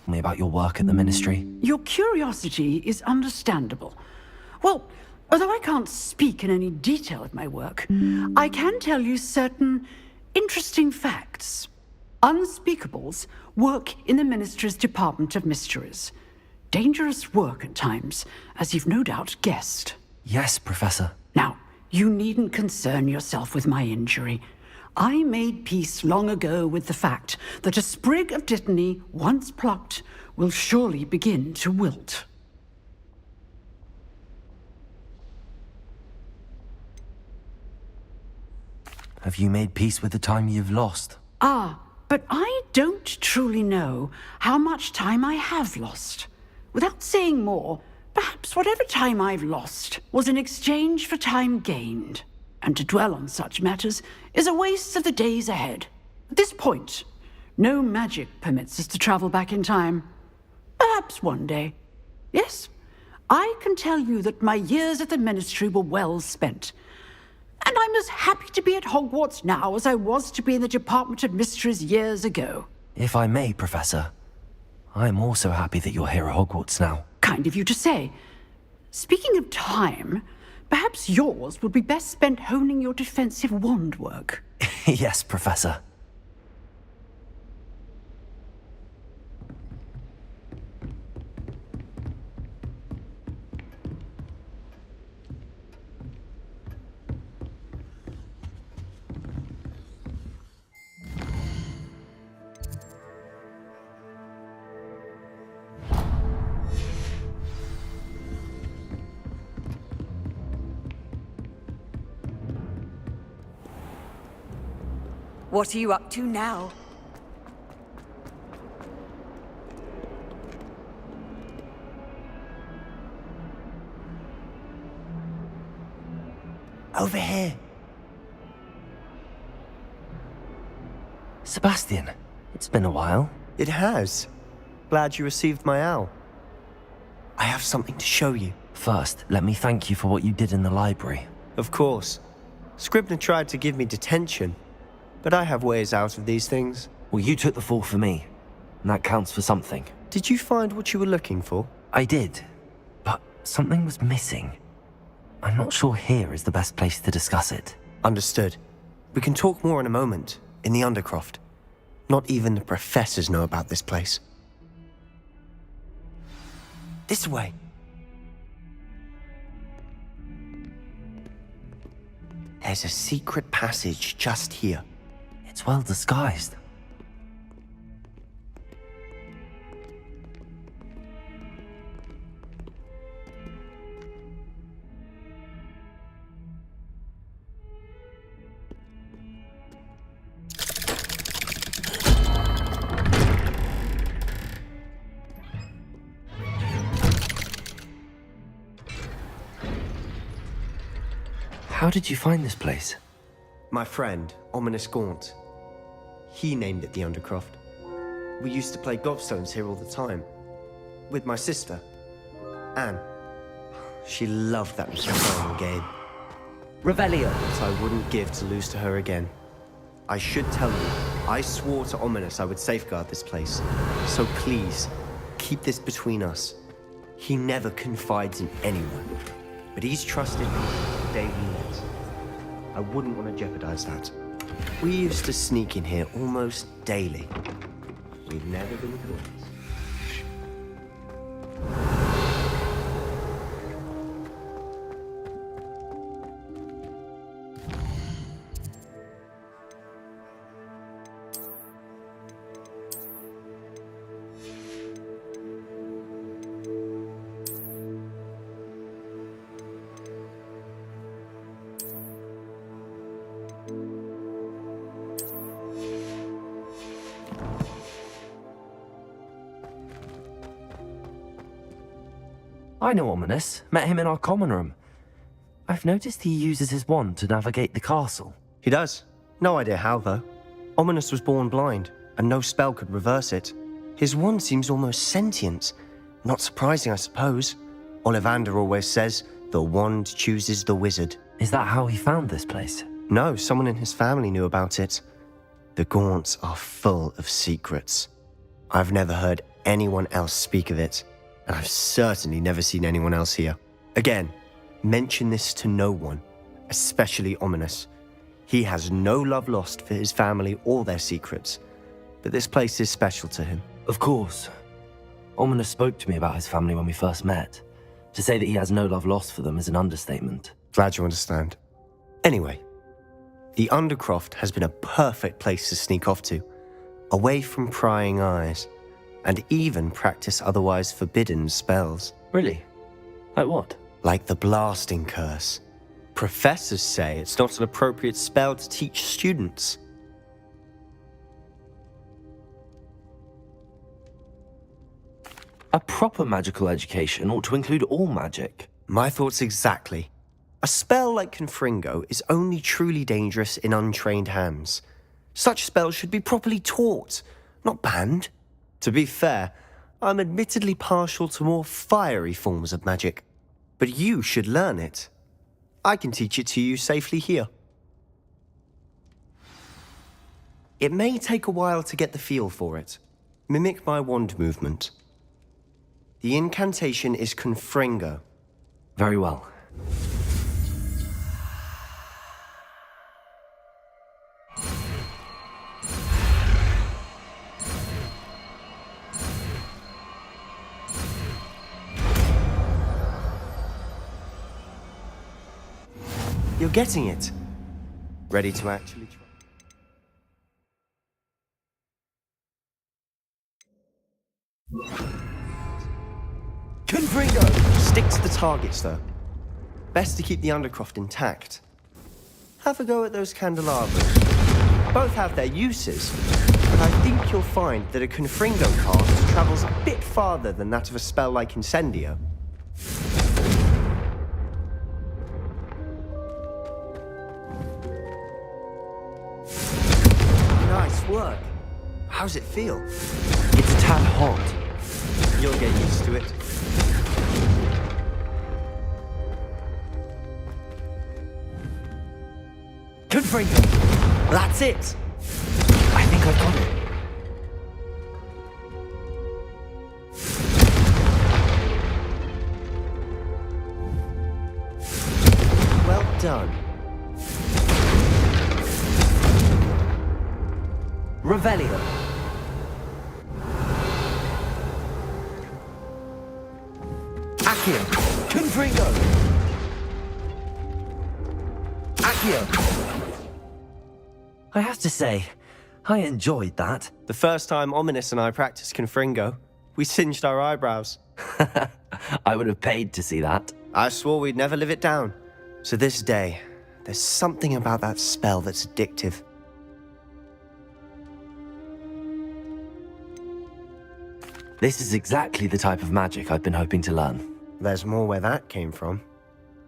me about your work at the Ministry. Your curiosity is understandable. Well, although I can't speak in any detail of my work, I can tell you certain interesting facts. Unspeakables work in the Ministry's Department of Mysteries. Dangerous work at times, as you've no doubt guessed. Yes, Professor. Now, you needn't concern yourself with my injury. I made peace long ago with the fact that a sprig of dittany, once plucked, will surely begin to wilt. Have you made peace with the time you've lost? But I don't truly know how much time I have lost. Without saying more, perhaps whatever time I've lost was in exchange for time gained. And to dwell on such matters is a waste of the days ahead. At this point, no magic permits us to travel back in time. Perhaps one day. Yes, I can tell you that my years at the Ministry were well spent. And I'm as happy to be at Hogwarts now as I was to be in the Department of Mysteries years ago. If I may, Professor, I'm also happy that you're here at Hogwarts now. Kind of you to say. Speaking of time, perhaps yours would be best spent honing your defensive wand work. Yes, Professor. What are you up to now? Over here. Sebastian, it's been a while. It has. Glad you received my owl. I have something to show you. First, let me thank you for what you did in the library. Of course. Scribner tried to give me detention, but I have ways out of these things. Well, you took the fall for me, and that counts for something. Did you find what you were looking for? I did, but something was missing. I'm not sure here is the best place to discuss it. Understood. We can talk more in a moment, in the Undercroft. Not even the professors know about this place. This way. There's a secret passage just here. It's well disguised. How did you find this place? My friend, Ominous Gaunt. He named it the Undercroft. We used to play gobstones here all the time. With my sister, Anne. She loved that little game. Revelio. That I wouldn't give to lose to her again. I should tell you, I swore to Ominous I would safeguard this place. So please, keep this between us. He never confides in anyone, but he's trusted me from the day we met. I wouldn't want to jeopardize that. We used to sneak in here almost daily. We've never been caught. I know Ominous. Met him in our common room. I've noticed he uses his wand to navigate the castle. He does. No idea how, though. Ominous was born blind, and no spell could reverse it. His wand seems almost sentient. Not surprising, I suppose. Ollivander always says, the wand chooses the wizard. Is that how he found this place? No, someone in his family knew about it. The Gaunts are full of secrets. I've never heard anyone else speak of it, and I've certainly never seen anyone else here. Again, mention this to no one, especially Ominous. He has no love lost for his family or their secrets, but this place is special to him. Of course. Ominous spoke to me about his family when we first met. To say that he has no love lost for them is an understatement. Glad you understand. Anyway, the Undercroft has been a perfect place to sneak off to, away from prying eyes, and even practice otherwise forbidden spells. Really? Like what? Like the Blasting Curse. Professors say it's not an appropriate spell to teach students. A proper magical education ought to include all magic. My thoughts exactly. A spell like Confringo is only truly dangerous in untrained hands. Such spells should be properly taught, not banned. To be fair, I'm admittedly partial to more fiery forms of magic. But you should learn it. I can teach it to you safely here. It may take a while to get the feel for it. Mimic my wand movement. The incantation is Confringo. Very well. You're getting it. Ready to actually try? Confringo! Stick to the targets, though. Best to keep the Undercroft intact. Have a go at those candelabras. Both have their uses, but I think you'll find that a Confringo cast travels a bit farther than that of a spell like Incendio. Nice work. How's it feel? It's a tad hot. You'll get used to it. Confringo! That's it! I think I've got it. Well done. Revelio. Accio. Confringo! Accio. I have to say, I enjoyed that. The first time Ominous and I practiced Confringo, we singed our eyebrows. I would have paid to see that. I swore we'd never live it down. So this day, there's something about that spell that's addictive. This is exactly the type of magic I've been hoping to learn. There's more where that came from.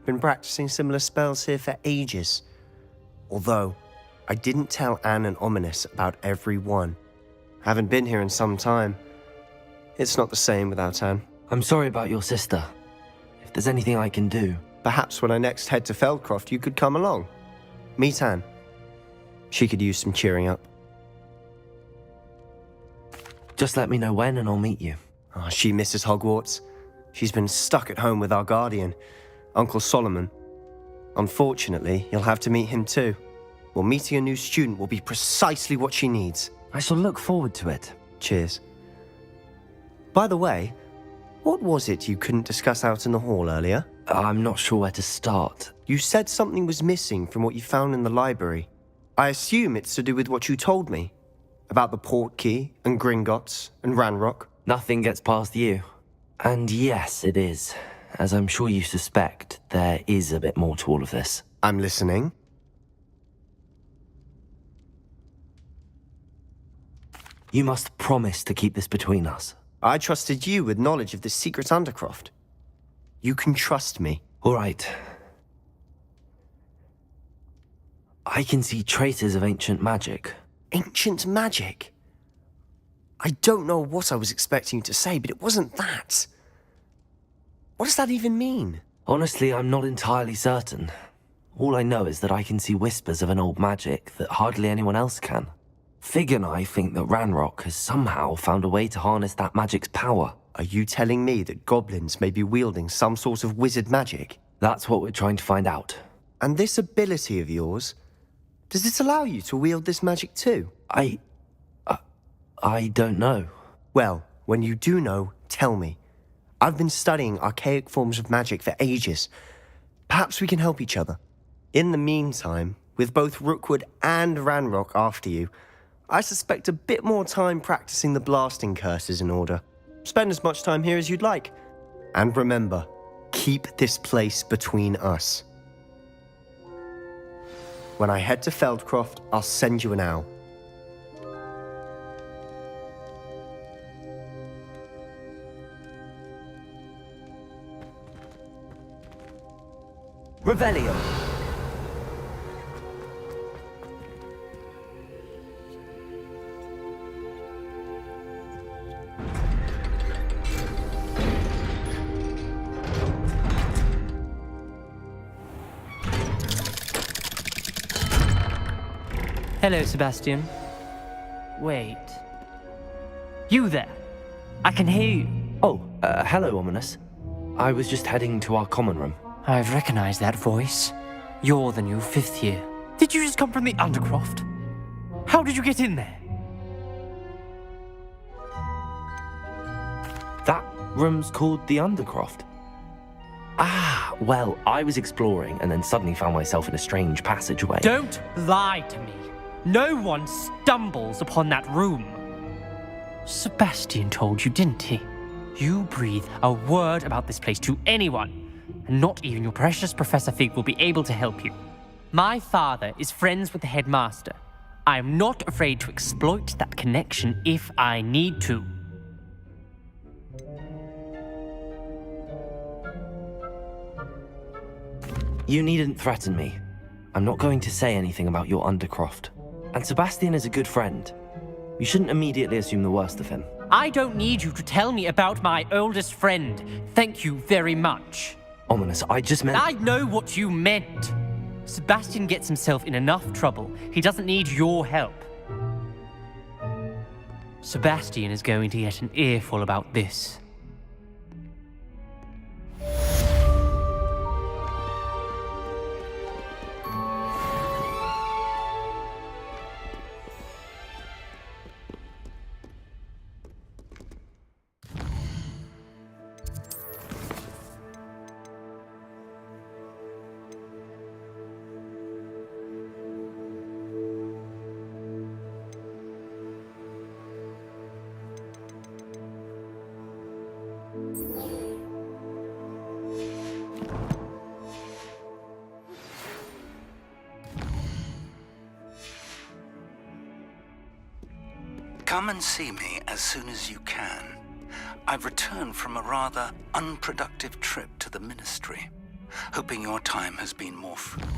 Been practicing similar spells here for ages. Although, I didn't tell Anne and Ominous about every one. Haven't been here in some time. It's not the same without Anne. I'm sorry about your sister. If there's anything I can do... Perhaps when I next head to Feldcroft, you could come along. Meet Anne. She could use some cheering up. Just let me know when and I'll meet you. Oh, she misses Hogwarts. She's been stuck at home with our guardian, Uncle Solomon. Unfortunately, you'll have to meet him too. Well, meeting a new student will be precisely what she needs. I shall look forward to it. Cheers. By the way, what was it you couldn't discuss out in the hall earlier? I'm not sure where to start. You said something was missing from what you found in the library. I assume it's to do with what you told me. About the Portkey, and Gringotts, and Ranrock. Nothing gets past you. And yes, it is. As I'm sure you suspect, there is a bit more to all of this. I'm listening. You must promise to keep this between us. I trusted you with knowledge of the secret Undercroft. You can trust me. All right. I can see traces of ancient magic. Ancient magic? I don't know what I was expecting you to say, but it wasn't that. What does that even mean? Honestly, I'm not entirely certain. All I know is that I can see whispers of an old magic that hardly anyone else can. Fig and I think that Ranrock has somehow found a way to harness that magic's power. Are you telling me that goblins may be wielding some sort of wizard magic? That's what we're trying to find out. And this ability of yours, does it allow you to wield this magic too? I don't know. Well, when you do know, tell me. I've been studying archaic forms of magic for ages. Perhaps we can help each other. In the meantime, with both Rookwood and Ranrock after you, I suspect a bit more time practicing the blasting curse is in order. Spend as much time here as you'd like. And remember, keep this place between us. When I head to Feldcroft, I'll send you an owl. Revelio! Hello, Sebastian. Wait. You there? I can hear you. Oh, hello, Ominous. I was just heading to our common room. I've recognized that voice. You're the new 5th year. Did you just come from the Undercroft? How did you get in there? That room's called the Undercroft. Ah, well, I was exploring and then suddenly found myself in a strange passageway. Don't lie to me. No one stumbles upon that room. Sebastian told you, didn't he? You breathe a word about this place to anyone, and not even your precious Professor Fig will be able to help you. My father is friends with the headmaster. I am not afraid to exploit that connection if I need to. You needn't threaten me. I'm not going to say anything about your Undercroft. And Sebastian is a good friend. You shouldn't immediately assume the worst of him. I don't need you to tell me about my oldest friend. Thank you very much. Ominous, I just meant... I know what you meant. Sebastian gets himself in enough trouble. He doesn't need your help. Sebastian is going to get an earful about this. Come and see me as soon as you can. I've returned from a rather unproductive trip to the Ministry, hoping your time has been more fruitful.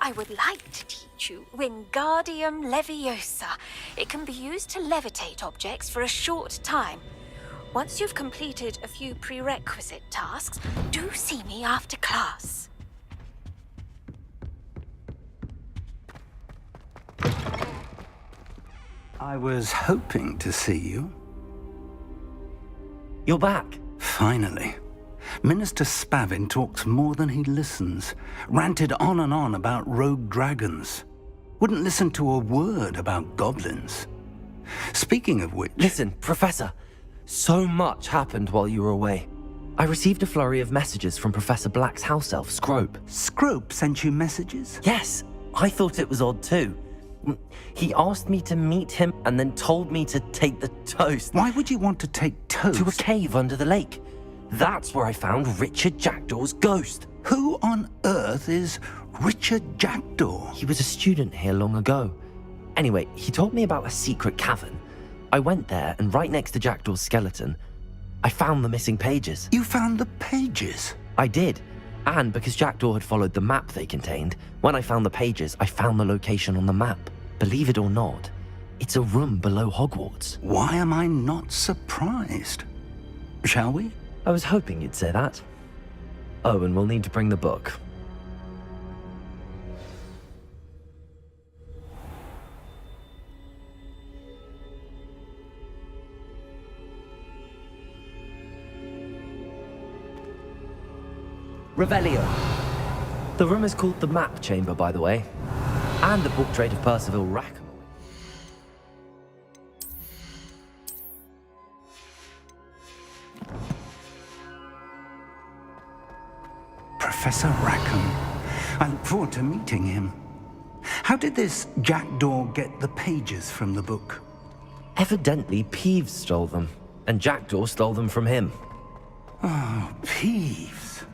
I would like to teach you Wingardium Leviosa. It can be used to levitate objects for a short time. Once you've completed a few prerequisite tasks, do see me after class. I was hoping to see you. You're back. Finally. Minister Spavin talks more than he listens. Ranted on and on about rogue dragons. Wouldn't listen to a word about goblins. Speaking of which... Listen, Professor. So much happened while you were away. I received a flurry of messages from Professor Black's house elf, Scrope. Scrope sent you messages? Yes, I thought it was odd too. He asked me to meet him and then told me to take the toast. Why would you want to take toast? To a cave under the lake. That's where I found Richard Jackdaw's ghost. Who on earth is Richard Jackdaw? He was a student here long ago. Anyway, he told me about a secret cavern. I went there, and right next to Jackdaw's skeleton, I found the missing pages. You found the pages? I did. And because Jackdaw had followed the map they contained, when I found the pages, I found the location on the map. Believe it or not, it's a room below Hogwarts. Why am I not surprised? Shall we? I was hoping you'd say that. Oh, and we'll need to bring the book. Revelio. The room is called the Map Chamber, by the way, and the portrait of Percival Rackham. Professor Rackham. I look forward to meeting him. How did this Jackdaw get the pages from the book? Evidently, Peeves stole them, and Jackdaw stole them from him. Oh, Peeves.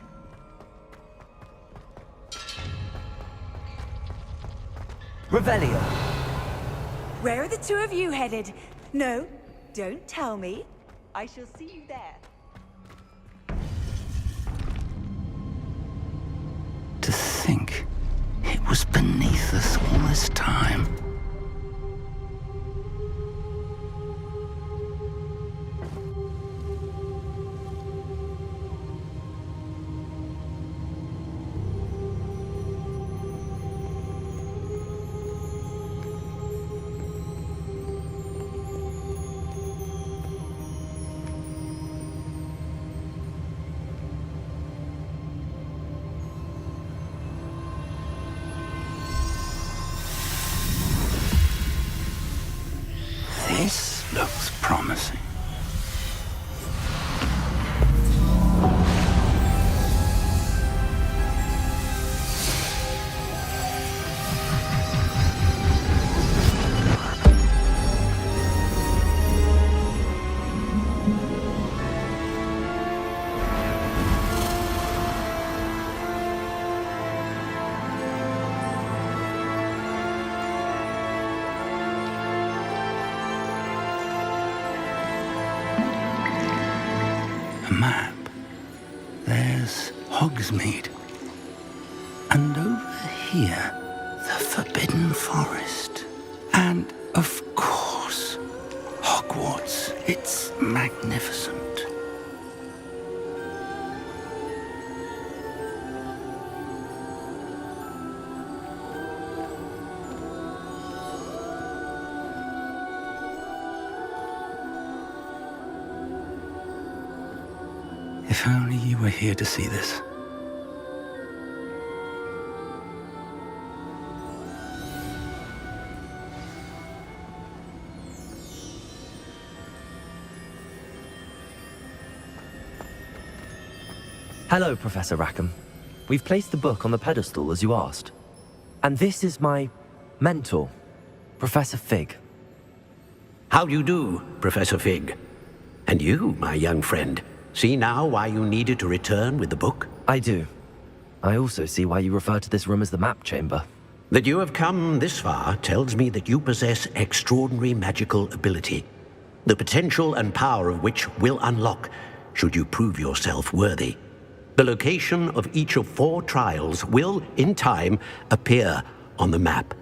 Revelio. Where are the two of you headed? No, don't tell me. I shall see you there. To think it was beneath us all this time. This looks promising. A map. There's Hogsmeade. And over here, the Forbidden Forest. And, of course, Hogwarts. It's magnificent. If only you were here to see this. Hello, Professor Rackham. We've placed the book on the pedestal as you asked. And this is my mentor, Professor Fig. How do you do, Professor Fig? And you, my young friend, see now why you needed to return with the book? I do. I also see why you refer to this room as the Map Chamber. That you have come this far tells me that you possess extraordinary magical ability, the potential and power of which will unlock should you prove yourself worthy. The location of each of 4 trials will, in time, appear on the map.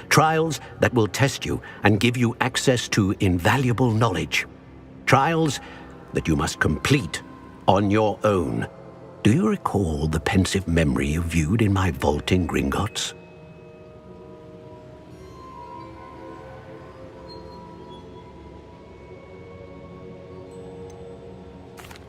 Trials that will test you and give you access to invaluable knowledge. Trials that you must complete on your own. Do you recall the pensive memory you viewed in my vault in Gringotts?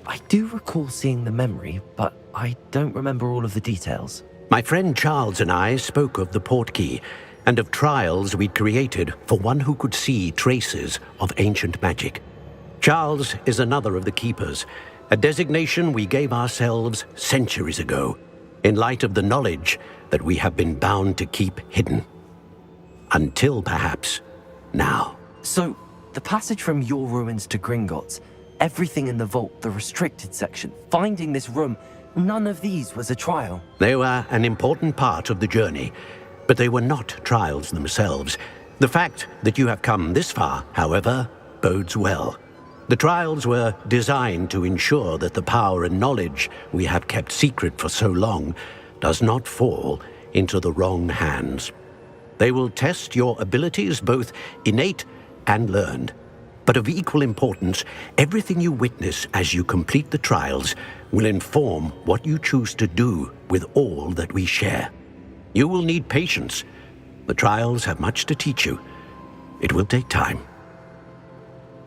I do recall seeing the memory, but I don't remember all of the details. My friend Charles and I spoke of the portkey and of trials we'd created for one who could see traces of ancient magic. Charles is another of the keepers, a designation we gave ourselves centuries ago, in light of the knowledge that we have been bound to keep hidden. Until perhaps now. So, the passage from your ruins to Gringotts, everything in the vault, the restricted section, finding this room, None of these was a trial. They were an important part of the journey, but they were not trials themselves. The fact that you have come this far, however, bodes well. The trials were designed to ensure that the power and knowledge we have kept secret for so long does not fall into the wrong hands. They will test your abilities, both innate and learned. But of equal importance, everything you witness as you complete the trials will inform what you choose to do with all that we share. You will need patience. The trials have much to teach you. It will take time.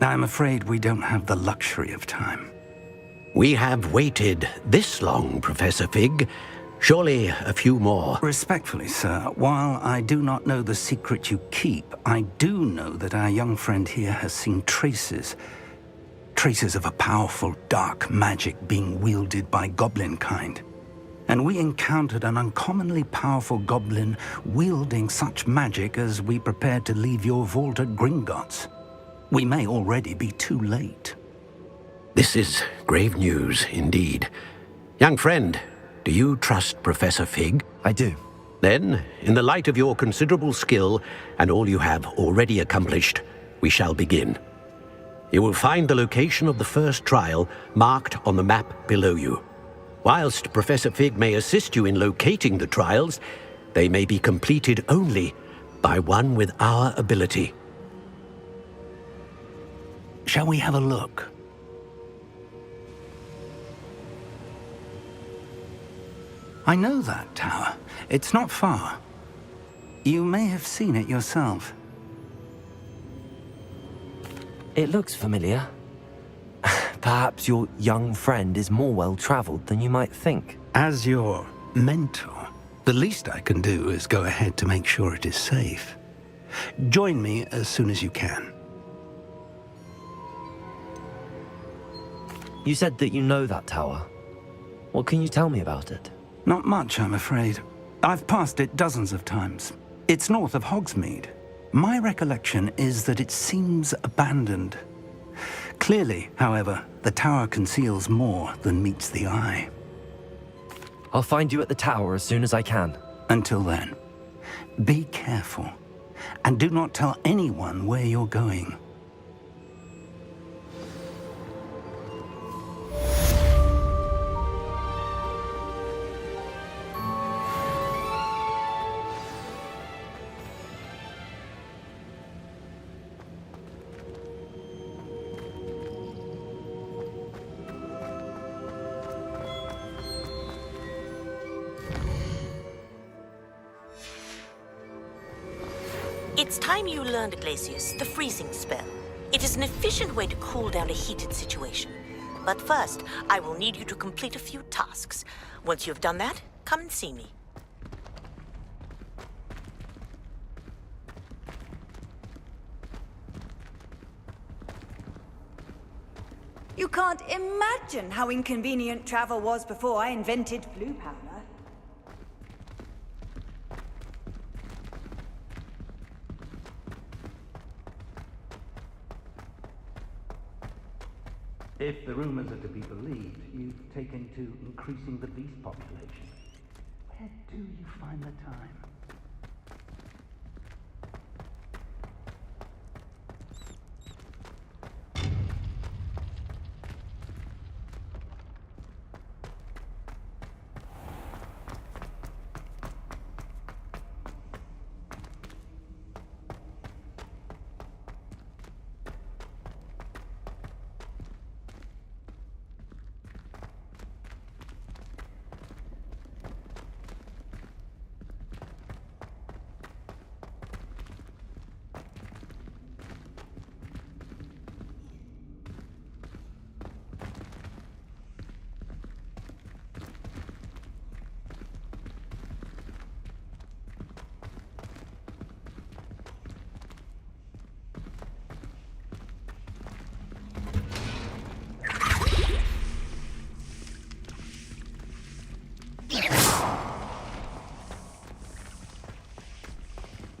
I'm afraid we don't have the luxury of time. We have waited this long, Professor Fig. Surely a few more. Respectfully, sir, while I do not know the secret you keep, I do know that our young friend here has seen traces of a powerful dark magic being wielded by goblin kind. And we encountered an uncommonly powerful goblin wielding such magic as we prepared to leave your vault at Gringotts. We may already be too late. This is grave news indeed. Young friend, do you trust Professor Fig? I do. Then, in the light of your considerable skill and all you have already accomplished, we shall begin. You will find the location of the first trial marked on the map below you. Whilst Professor Fig may assist you in locating the trials, they may be completed only by one with our ability. Shall we have a look? I know that tower. It's not far. You may have seen it yourself. It looks familiar. Perhaps your young friend is more well-traveled than you might think. As your mentor, the least I can do is go ahead to make sure it is safe. Join me as soon as you can. You said that you know that tower. What can you tell me about it? Not much, I'm afraid. I've passed it dozens of times. It's north of Hogsmeade. My recollection is that it seems abandoned. Clearly, however, the tower conceals more than meets the eye. I'll find you at the tower as soon as I can. Until then, be careful, and do not tell anyone where you're going. It's time you learned, Glacius, the freezing spell. It is an efficient way to cool down a heated situation. But first, I will need you to complete a few tasks. Once you've done that, come and see me. You can't imagine how inconvenient travel was before I invented blue powder. If the rumors are to be believed, you've taken to increasing the beast population. Where do you find the time?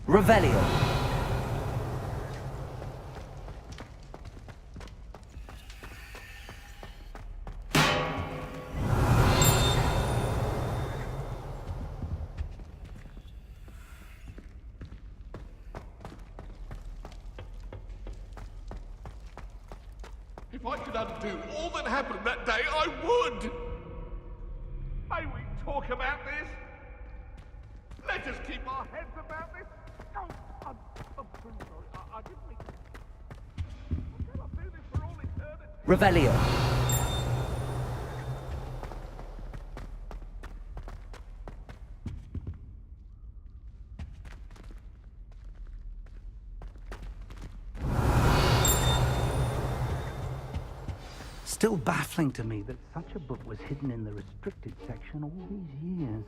Revelio. If I could undo all that happened that day, I would! May we talk about this? Let us keep our heads about this. Oh, I'm so sorry. I didn't mean to. I cannot do this for all eternity. Revelio. Still baffling to me that such a book was hidden in the restricted section all these years.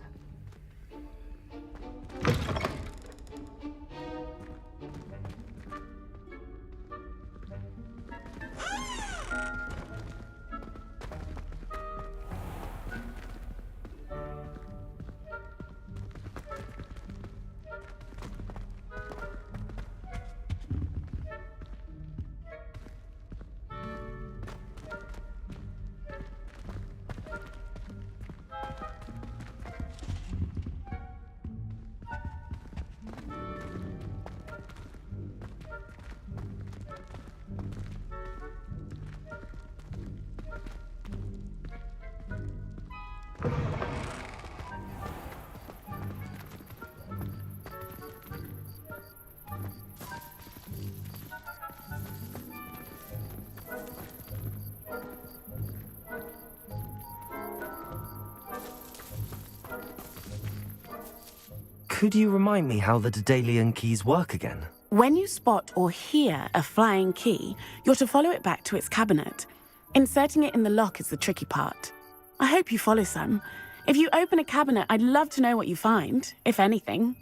Could you remind me how the Daedalian keys work again? When you spot or hear a flying key, you're to follow it back to its cabinet. Inserting it in the lock is the tricky part. I hope you follow some. If you open a cabinet, I'd love to know what you find, if anything.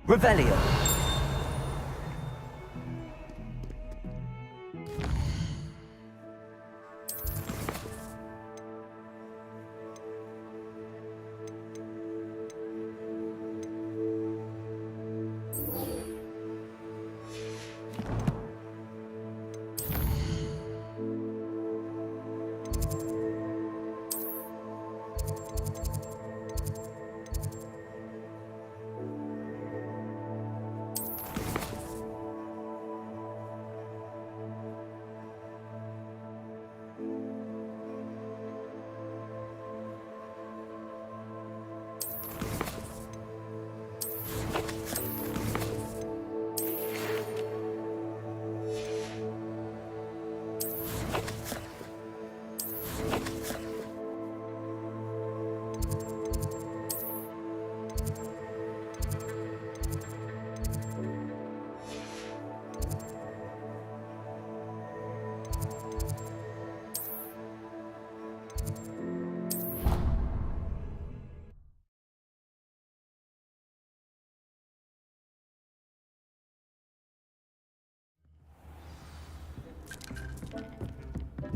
Revelio.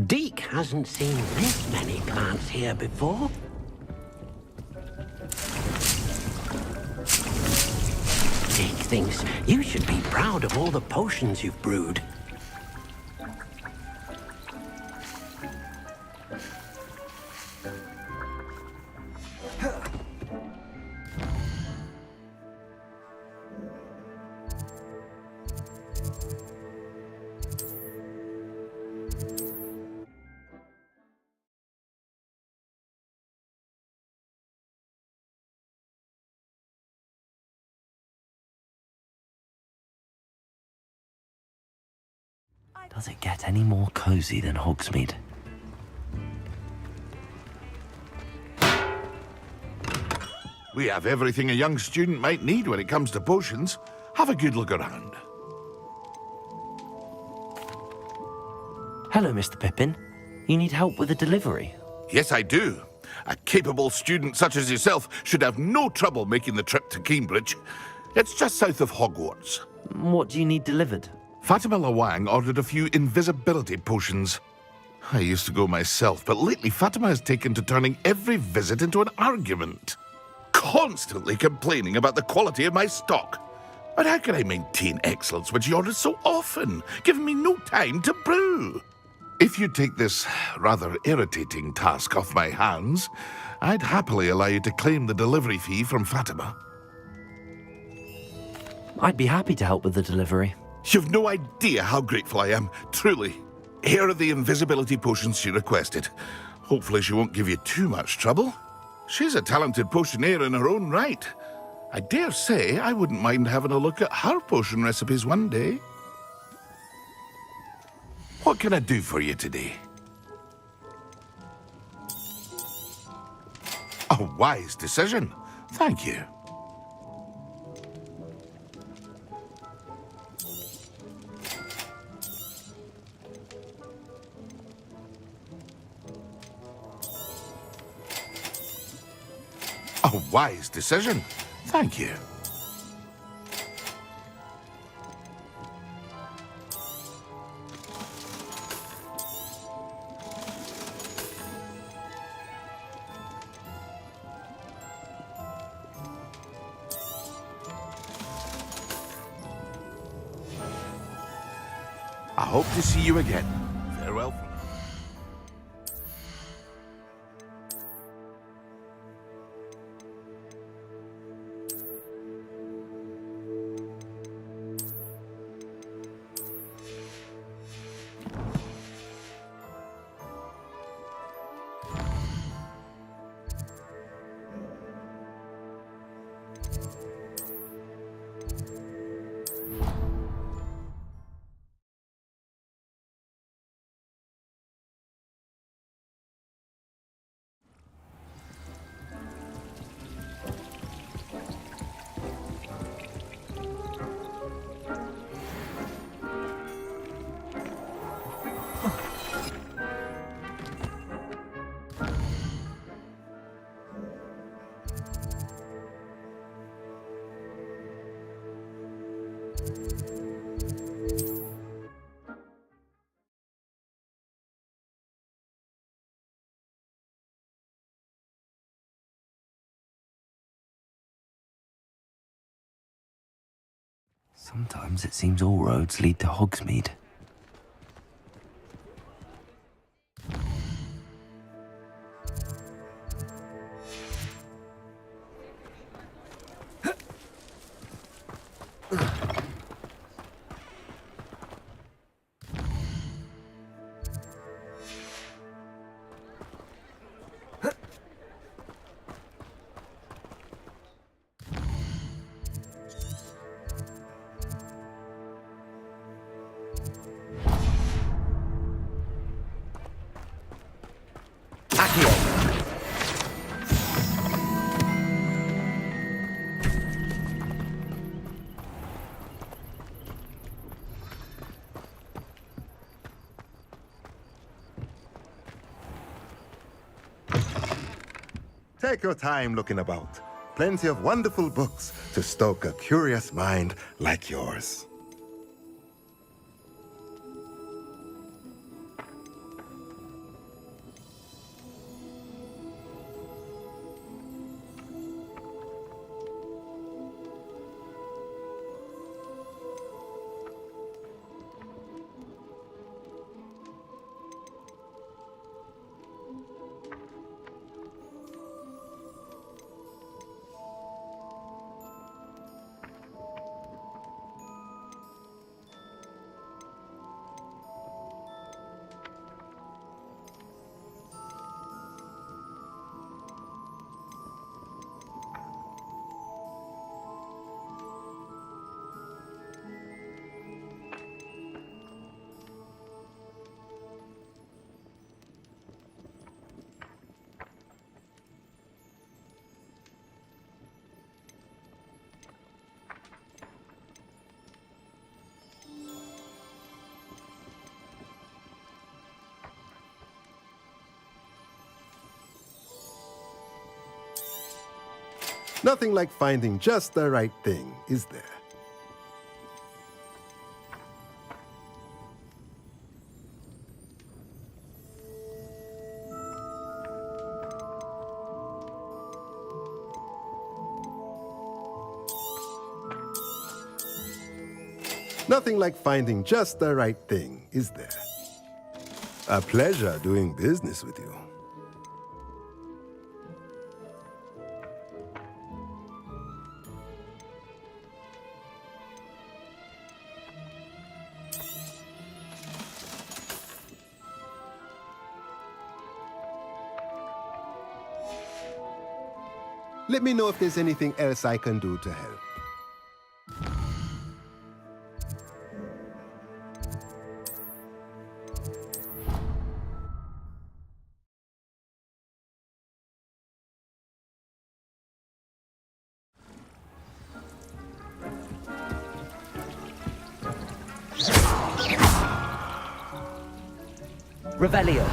Deke hasn't seen this many plants here before. Deke thinks you should be proud of all the potions you've brewed. Does it get any more cozy than Hogsmeade? We have everything a young student might need when it comes to potions. Have a good look around. Hello, Mr. Pippin. You need help with a delivery? Yes, I do. A capable student such as yourself should have no trouble making the trip to Cambridge. It's just south of Hogwarts. What do you need delivered? Fatima Lawang ordered a few invisibility potions. I used to go myself, but lately Fatima has taken to turning every visit into an argument. Constantly complaining about the quality of my stock. But how can I maintain excellence when she orders so often, giving me no time to brew? If you take this rather irritating task off my hands, I'd happily allow you to claim the delivery fee from Fatima. I'd be happy to help with the delivery. You've no idea how grateful I am, truly. Here are the invisibility potions she requested. Hopefully she won't give you too much trouble. She's a talented potioneer in her own right. I dare say I wouldn't mind having a look at her potion recipes one day. What can I do for you today? A wise decision. Thank you. A wise decision. Thank you. I hope to see you again. Farewell. Sometimes it seems all roads lead to Hogsmeade. Take your time looking about. Plenty of wonderful books to stoke a curious mind like yours. Nothing like finding just the right thing, is there? Nothing like finding just the right thing, is there? A pleasure doing business with you. Let me know if there's anything else I can do to help. Revelio.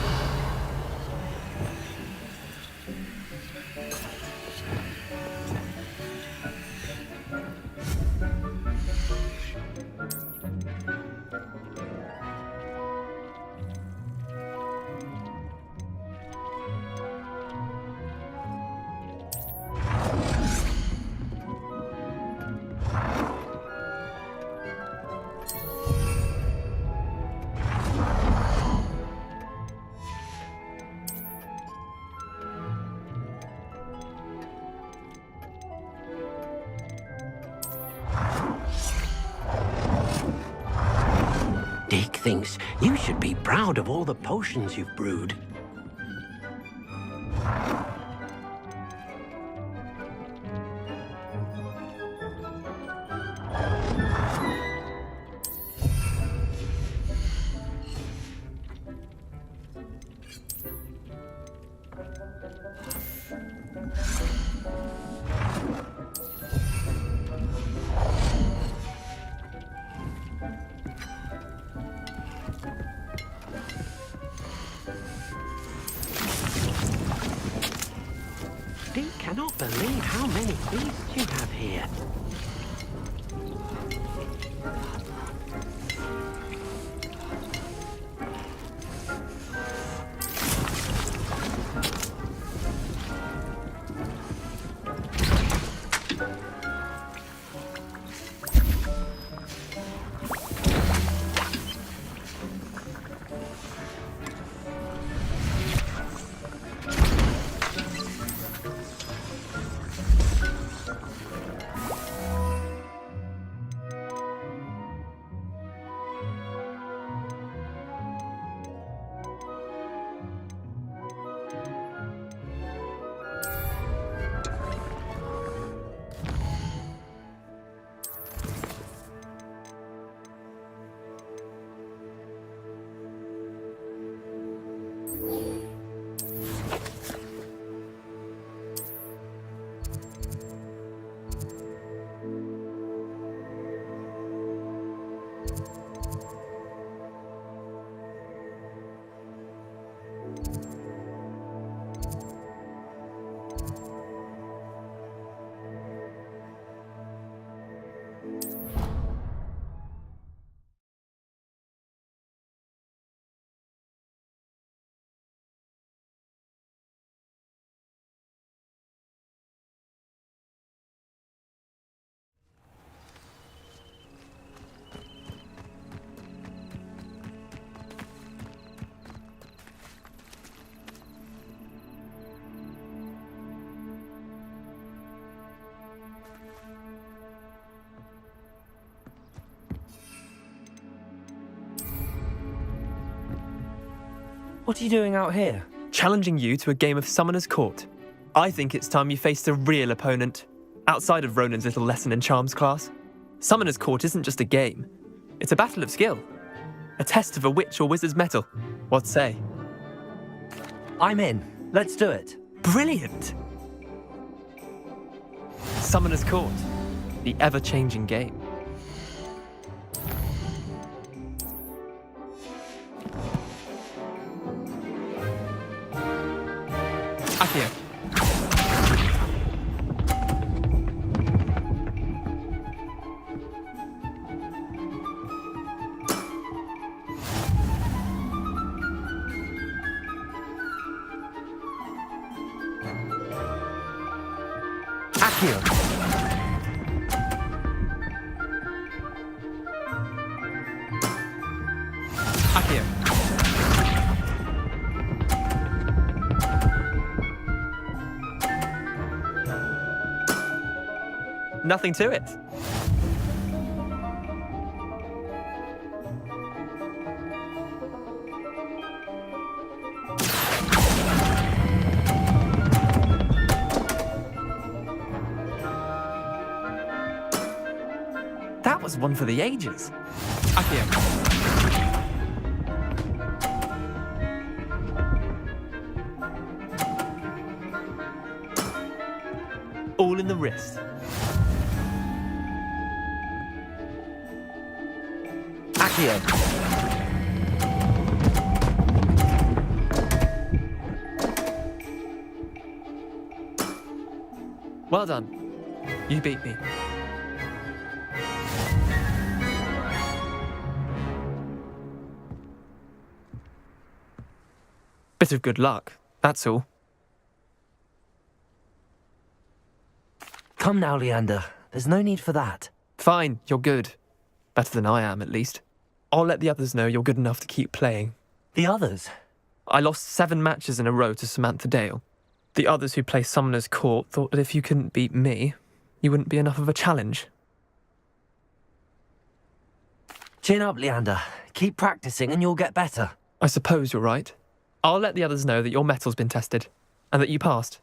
Dick thinks you should be proud of all the potions you've brewed. Dick cannot believe how many beasts you have here. What are you doing out here? Challenging you to a game of Summoner's Court. I think it's time you faced a real opponent, outside of Ronan's little lesson in charms class. Summoner's Court isn't just a game. It's a battle of skill. A test of a witch or wizard's mettle. What say? I'm in. Let's do it. Brilliant! Summoner's Court. The ever-changing game. Accio. Accio. nothing to it. That was one for the ages. Akio. All in the wrist. Accio. Well done. You beat me. Bit of good luck, that's all. Come now, Leander. There's no need for that. Fine, you're good. Better than I am, at least. I'll let the others know you're good enough to keep playing. The others? I lost 7 matches in a row to Samantha Dale. The others who play Summoner's Court thought that if you couldn't beat me, you wouldn't be enough of a challenge. Chin up, Leander. Keep practicing and you'll get better. I suppose you're right. I'll let the others know that your metal's been tested, and that you passed.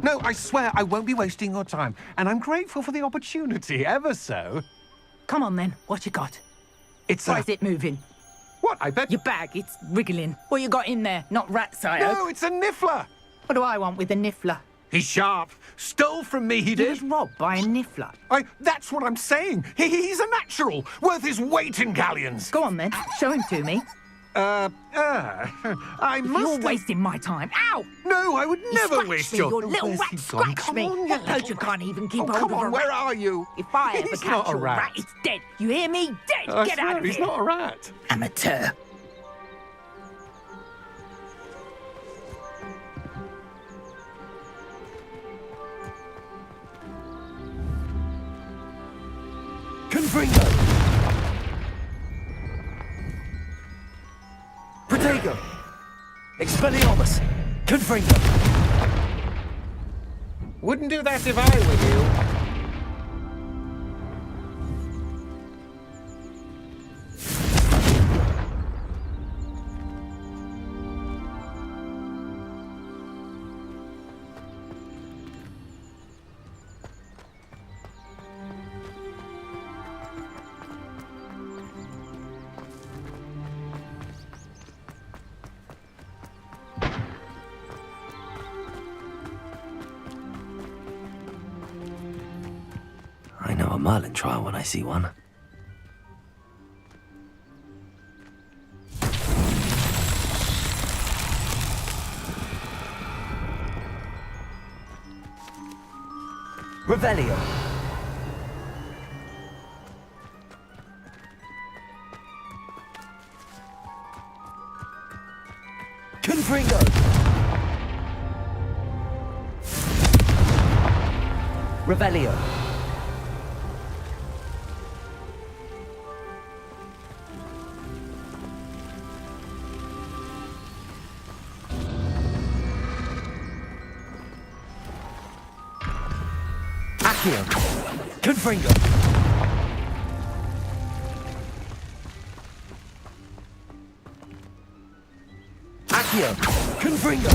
No, I swear I won't be wasting your time. And I'm grateful for the opportunity, ever so. Come on then, what you got? It's Why is it moving? What, I bet... Your bag, it's wriggling. What you got in there? Not rats, I hope. No, it's a niffler! What do I want with a niffler? He's sharp. Stole from me, he He did. was robbed by a niffler. That's what I'm saying. He's a natural, worth his weight in galleons. Go on then, show him to me. I must You're have... wasting my time. Ow! No, I would never Scratch waste me, your... your little Where's rat he gone? scratch Come me. on, you What little- you can't even keep Oh, hold come of a on, where rat. are you? If I ever He's catch not a your rat. rat, it's dead. You hear me? Dead. I Get swear, out of he's here. not a rat. Amateur. Confringo! Protego! Expelliarmus! Confringo! Wouldn't do that if I were you. I know a Merlin trial when I see one. Revelio! Confringo! Revelio! Accio! Confringo! Accio! Confringo!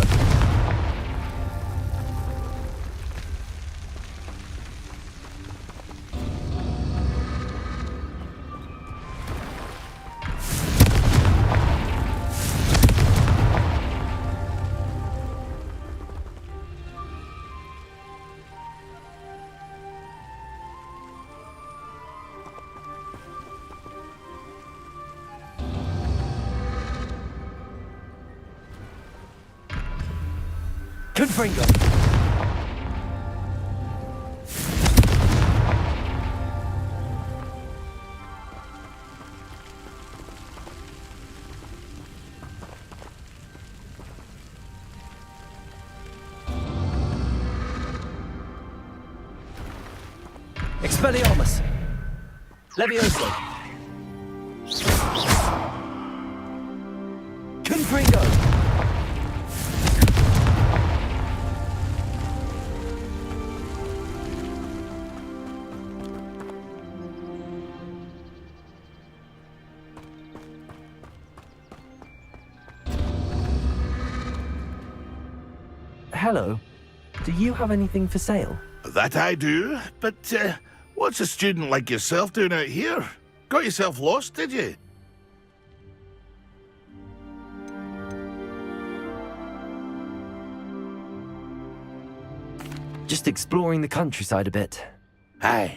Confringo! Expelliarmus! Levioso! Confringo! Hello. Do you have anything for sale? That I do, but what's a student like yourself doing out here? Got yourself lost, did you? Just exploring the countryside a bit. Aye.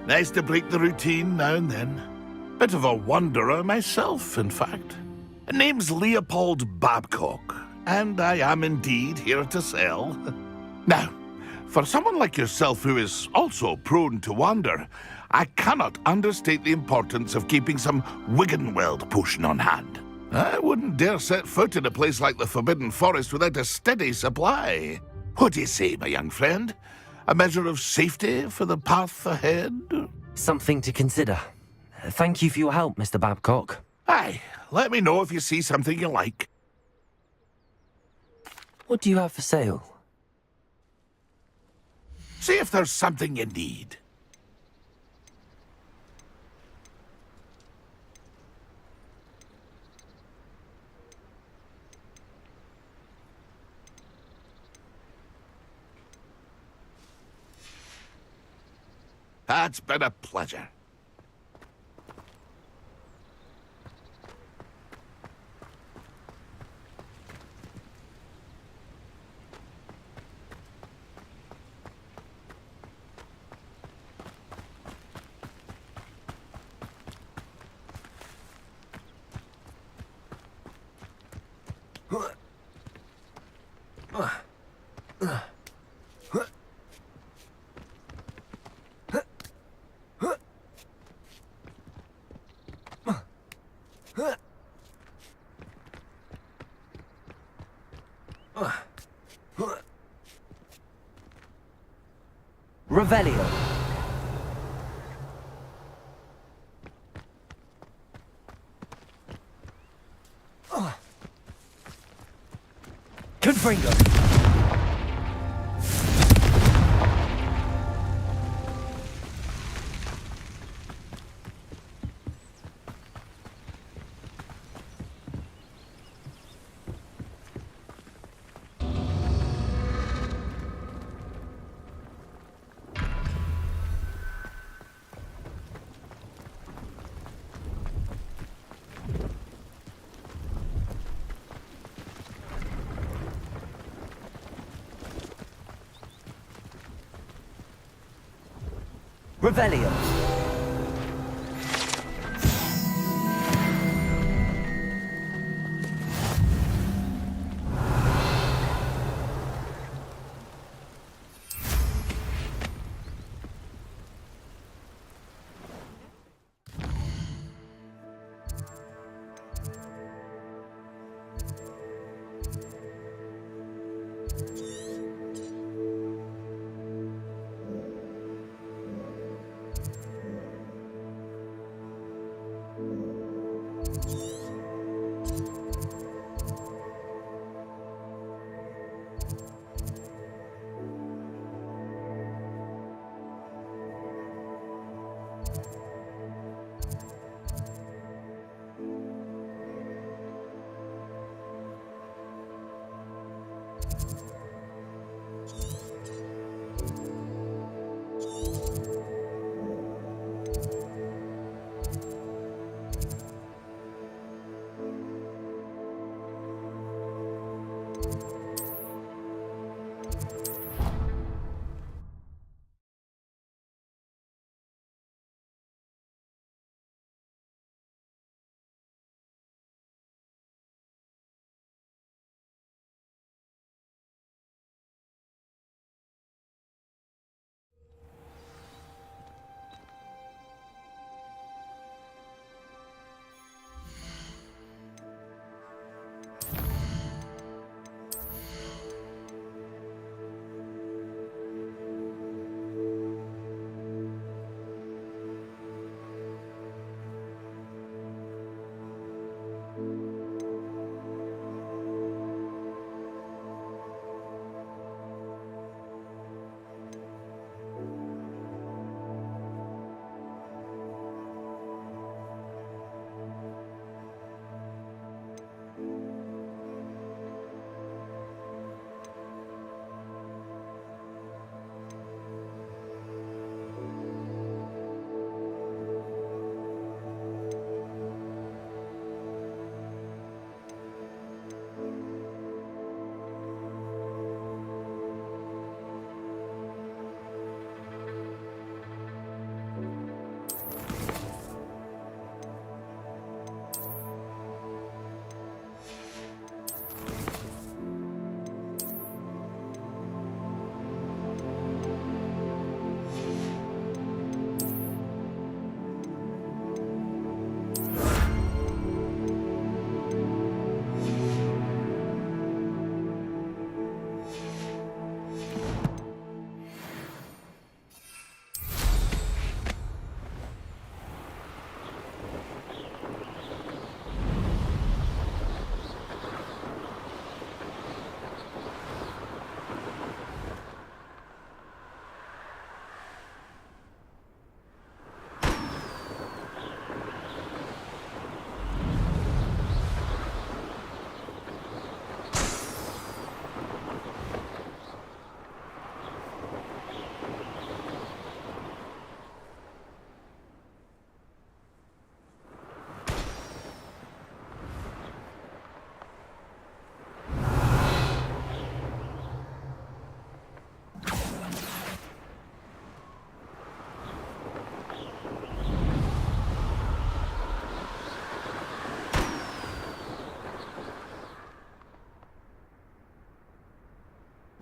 Nice to break the routine now and then. Bit of a wanderer myself, in fact. Name's Leopold Babcock, and I am indeed here to sell. Now, for someone like yourself who is also prone to wander, I cannot understate the importance of keeping some Wiggenweld potion on hand. I wouldn't dare set foot in a place like the Forbidden Forest without a steady supply. What do you say, my young friend? A measure of safety for the path ahead? Something to consider. Thank you for your help, Mr. Babcock. Aye, let me know if you see something you like. What do you have for sale? See if there's something you need. It's been a pleasure. Revelio. Confringo. Revelio.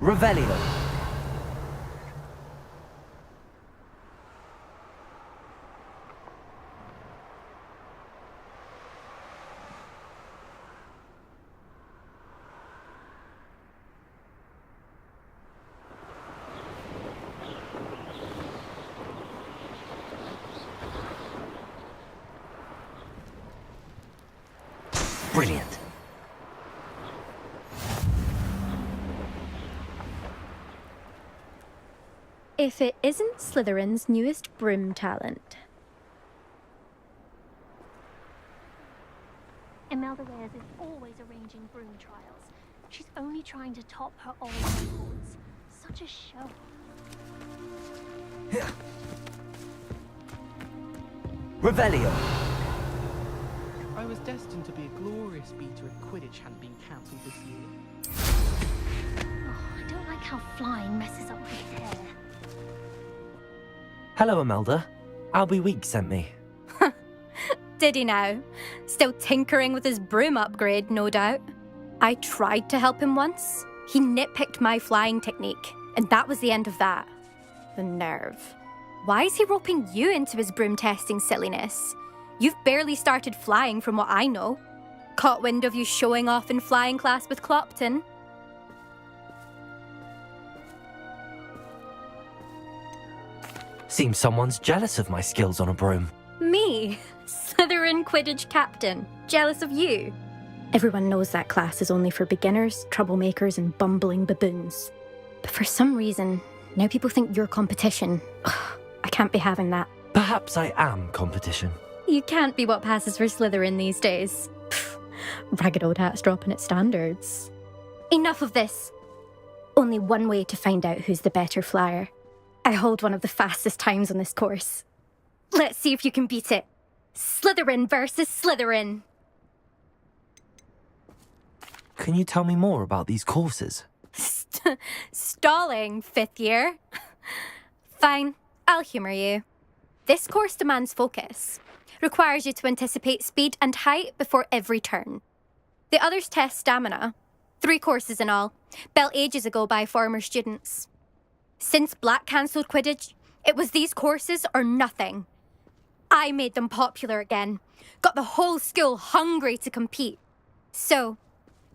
Revelio. Brilliant. If it isn't Slytherin's newest broom talent. Imelda Reyes is always arranging broom trials. She's only trying to top her old records. Such a show. Revelio. I was destined to be a glorious beater if Quidditch hadn't been cancelled this year. Oh, I don't like how flying messes up my hair. Hello, Imelda. Albie Weeks sent me. Did he now? Still tinkering with his broom upgrade, no doubt. I tried to help him once. He nitpicked my flying technique, and that was the end of that. The nerve. Why is he roping you into his broom testing silliness? You've barely started flying from what I know. Caught wind of you showing off in flying class with Clopton. Seems someone's jealous of my skills on a broom. Me? Slytherin Quidditch captain. Jealous of you? Everyone knows that class is only for beginners, troublemakers, and bumbling baboons. But for some reason, now people think you're competition. Ugh, I can't be having that. Perhaps I am competition. You can't be what passes for Slytherin these days. Pfft, ragged old hat's dropping its standards. Enough of this. Only one way to find out who's the better flyer. I hold one of the fastest times on this course. Let's see if you can beat it. Slytherin versus Slytherin. Can you tell me more about these courses? Stalling, fifth year. Fine, I'll humour you. This course demands focus. Requires you to anticipate speed and height before every turn. The others test stamina. 3 courses in all, built ages ago by former students. Since Black cancelled Quidditch, it was these courses or nothing. I made them popular again. Got the whole school hungry to compete. So,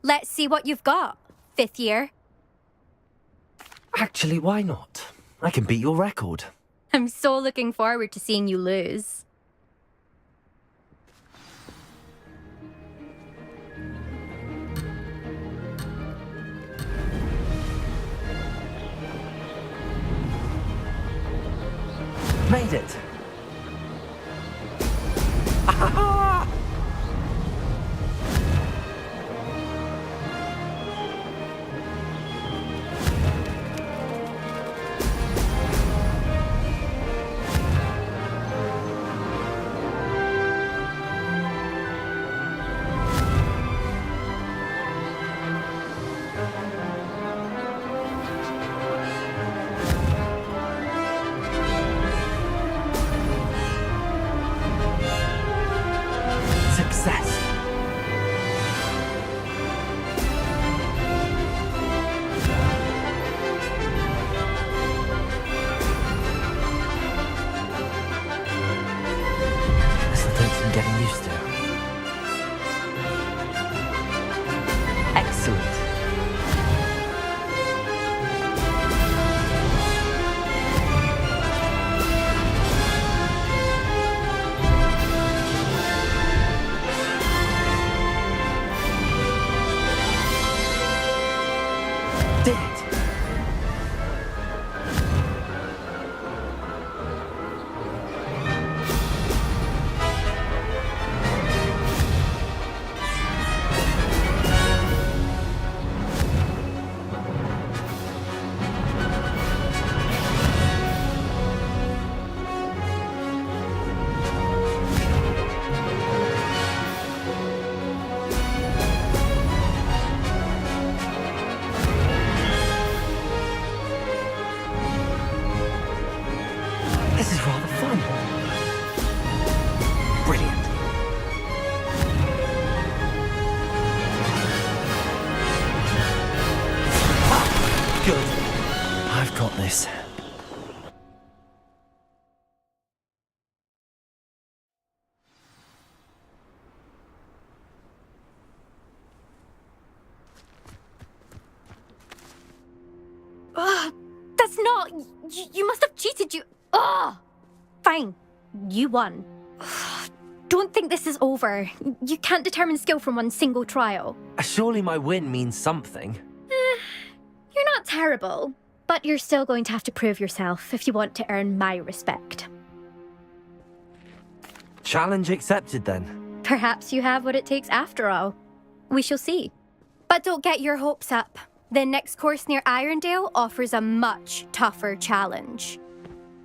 let's see what you've got, fifth year. Actually, why not? I can beat your record. I'm so looking forward to seeing you lose. Made it! Ah! Success! This'll take some getting used to. Excellent. Did it! got this. Ugh, that's not... You must have cheated, you... Ugh! Fine. You won. Don't think this is over. You can't determine skill from one single trial. Surely my win means something. You're not terrible, but you're still going to have to prove yourself if you want to earn my respect. Challenge accepted then. Perhaps you have what it takes after all. We shall see. But don't get your hopes up. The next course near Irondale offers a much tougher challenge.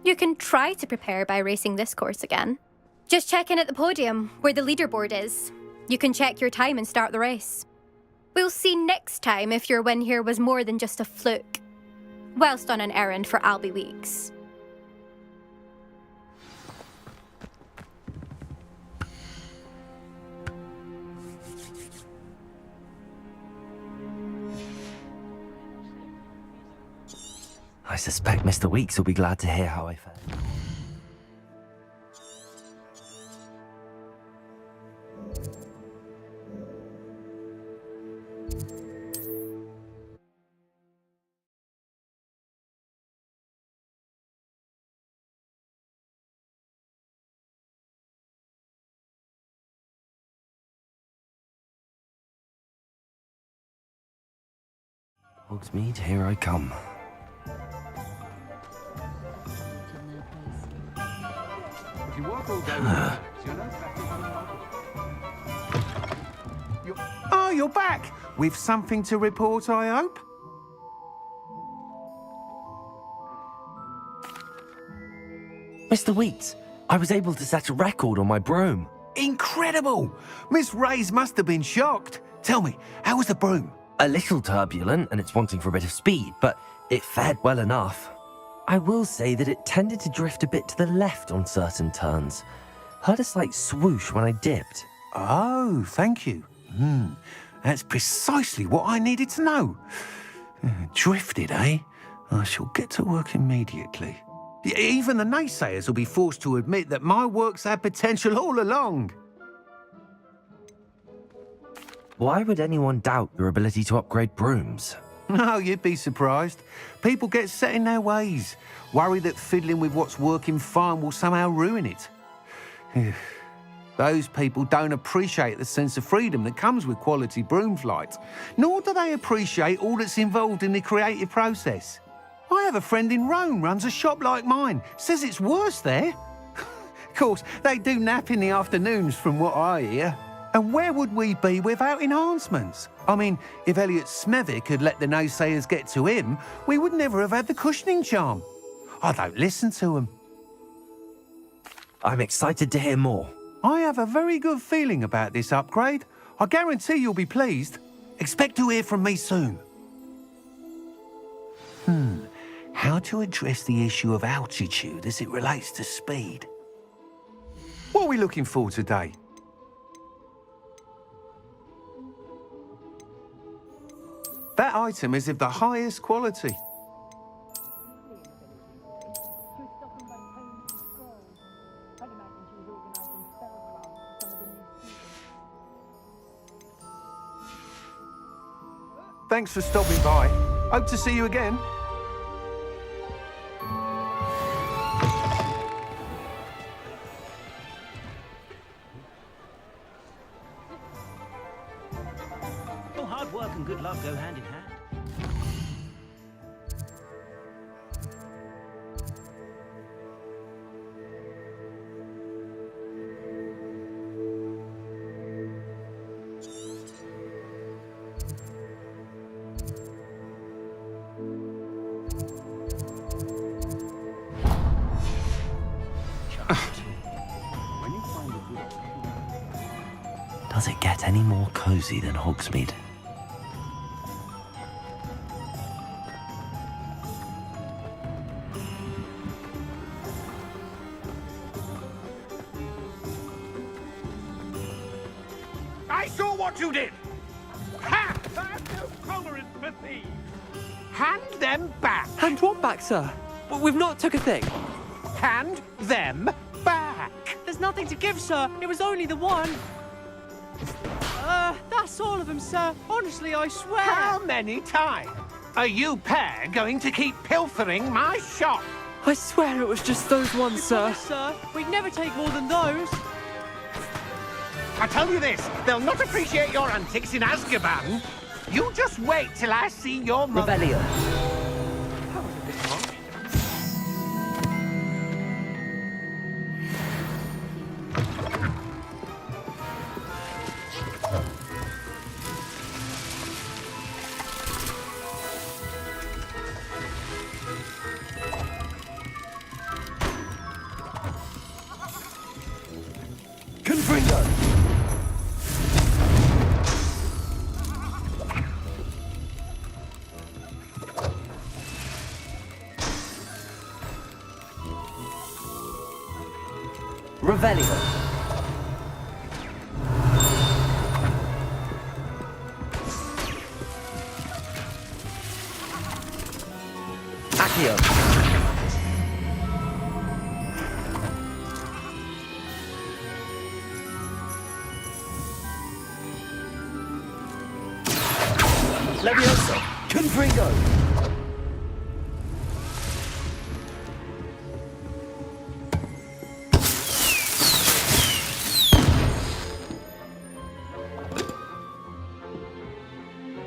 You can try to prepare by racing this course again. Just check in at the podium, where the leaderboard is. You can check your time and start the race. We'll see next time if your win here was more than just a fluke. Whilst on an errand for Albie Weeks. I suspect Mr. Weeks will be glad to hear how I fared. Hogsmeade, here I come. If you walk all day, oh, you're back! With something to report, I hope? Mr. Weeks, I was able to set a record on my broom. Incredible! Miss Reyes must have been shocked. Tell me, how was the broom? A little turbulent, and it's wanting for a bit of speed, but it fared well enough. I will say that it tended to drift a bit to the left on certain turns. Heard a slight swoosh when I dipped. Oh, thank you. That's precisely what I needed to know. Drifted, eh? I shall get to work immediately. Even the naysayers will be forced to admit that my work's had potential all along. Why would anyone doubt your ability to upgrade brooms? No, you'd be surprised. People get set in their ways, worry that fiddling with what's working fine will somehow ruin it. Those people don't appreciate the sense of freedom that comes with quality broom flight, nor do they appreciate all that's involved in the creative process. I have a friend in Rome runs a shop like mine, says it's worse there. Of course, they do nap in the afternoons from what I hear. And where would we be without enhancements? I mean, if Elliot Smethwick had let the naysayers get to him, we would never have had the cushioning charm. I don't listen to them. I'm excited to hear more. I have a very good feeling about this upgrade. I guarantee you'll be pleased. Expect to hear from me soon. How to address the issue of altitude as it relates to speed? What are we looking for today? That item is of the highest quality. Thanks for stopping by. Hope to see you again. Well, hard work and good luck go hand in hand. Does it get any more cozy than Hogsmeade? I saw what you did! Ha! I have no tolerance for thieves! Hand them back! Hand what back, sir? We've not took a thing. Hand them back! There's nothing to give, sir. It was only the one. That's all of them, sir. Honestly, I swear. How many times are you pair going to keep pilfering my shop? I swear it was just those ones, sir. Sir, we'd never take more than those. I tell you this, they'll not appreciate your antics in Azkaban. You just wait till I see your mother. Revelio. Confringo! Revelio. Accio. Levioso. Confringo.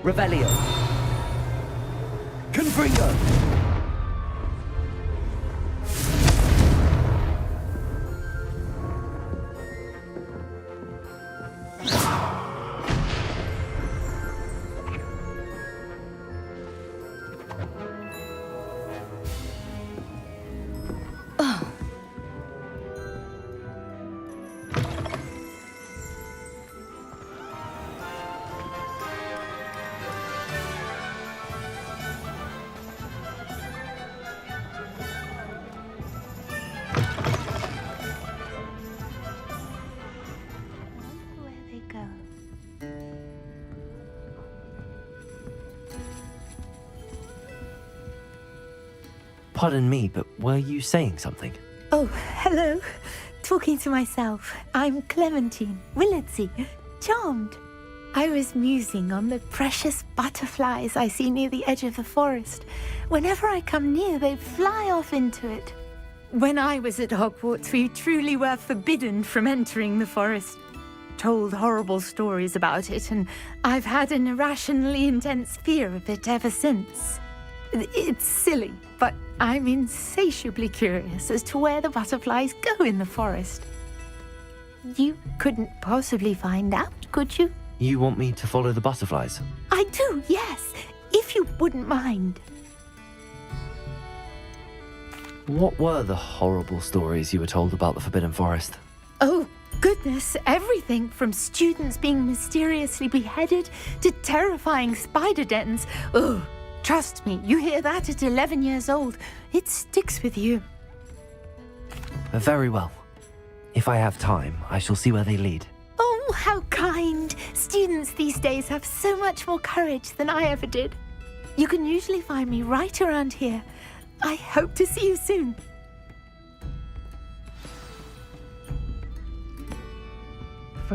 Revelio. Confringo. Pardon me, but were you saying something? Oh, hello. Talking to myself. I'm Clementine, Willardsey, charmed. I was musing on the precious butterflies I see near the edge of the forest. Whenever I come near, they fly off into it. When I was at Hogwarts, we truly were forbidden from entering the forest. Told horrible stories about it, and I've had an irrationally intense fear of it ever since. It's silly, but I'm insatiably curious as to where the butterflies go in the forest. You couldn't possibly find out, could you? You want me to follow the butterflies? I do, yes, if you wouldn't mind. What were the horrible stories you were told about the Forbidden Forest? Oh, goodness, everything from students being mysteriously beheaded to terrifying spider dens. Ugh. Trust me, you hear that at 11 years old, it sticks with you. Very well. If I have time, I shall see where they lead. Oh, how kind! Students these days have so much more courage than I ever did. You can usually find me right around here. I hope to see you soon.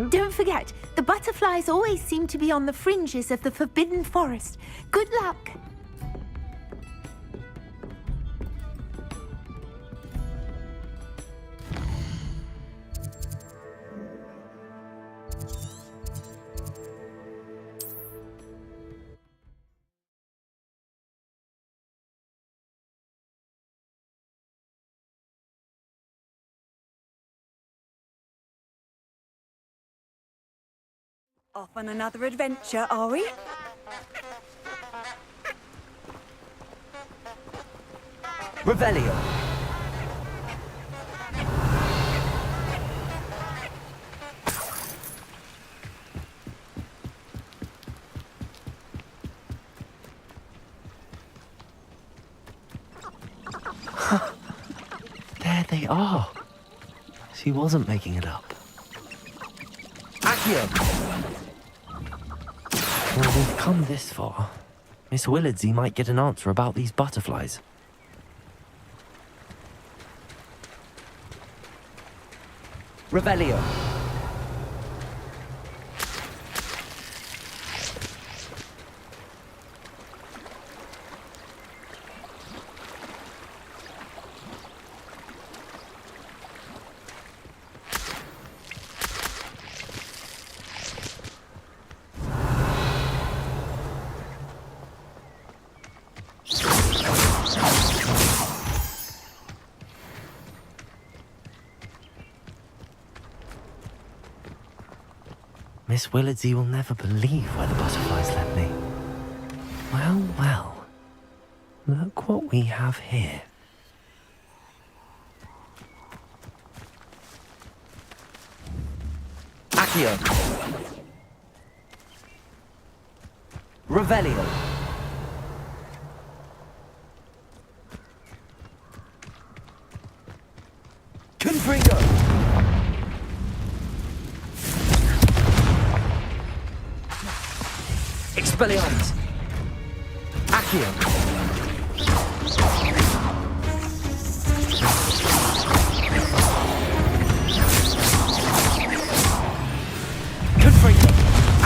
Don't forget, the butterflies always seem to be on the fringes of the Forbidden Forest. Good luck! Off on another adventure, are we? Revelio. There they are. She wasn't making it up. Accio! Well, we've come this far. Miss Willardsey might get an answer about these butterflies. Revelio. Miss Willardsey will never believe where the butterflies led me. Well, well. Look what we have here. Accio. Revelio. Confringo. Expelliarmus. Accio. Confringo.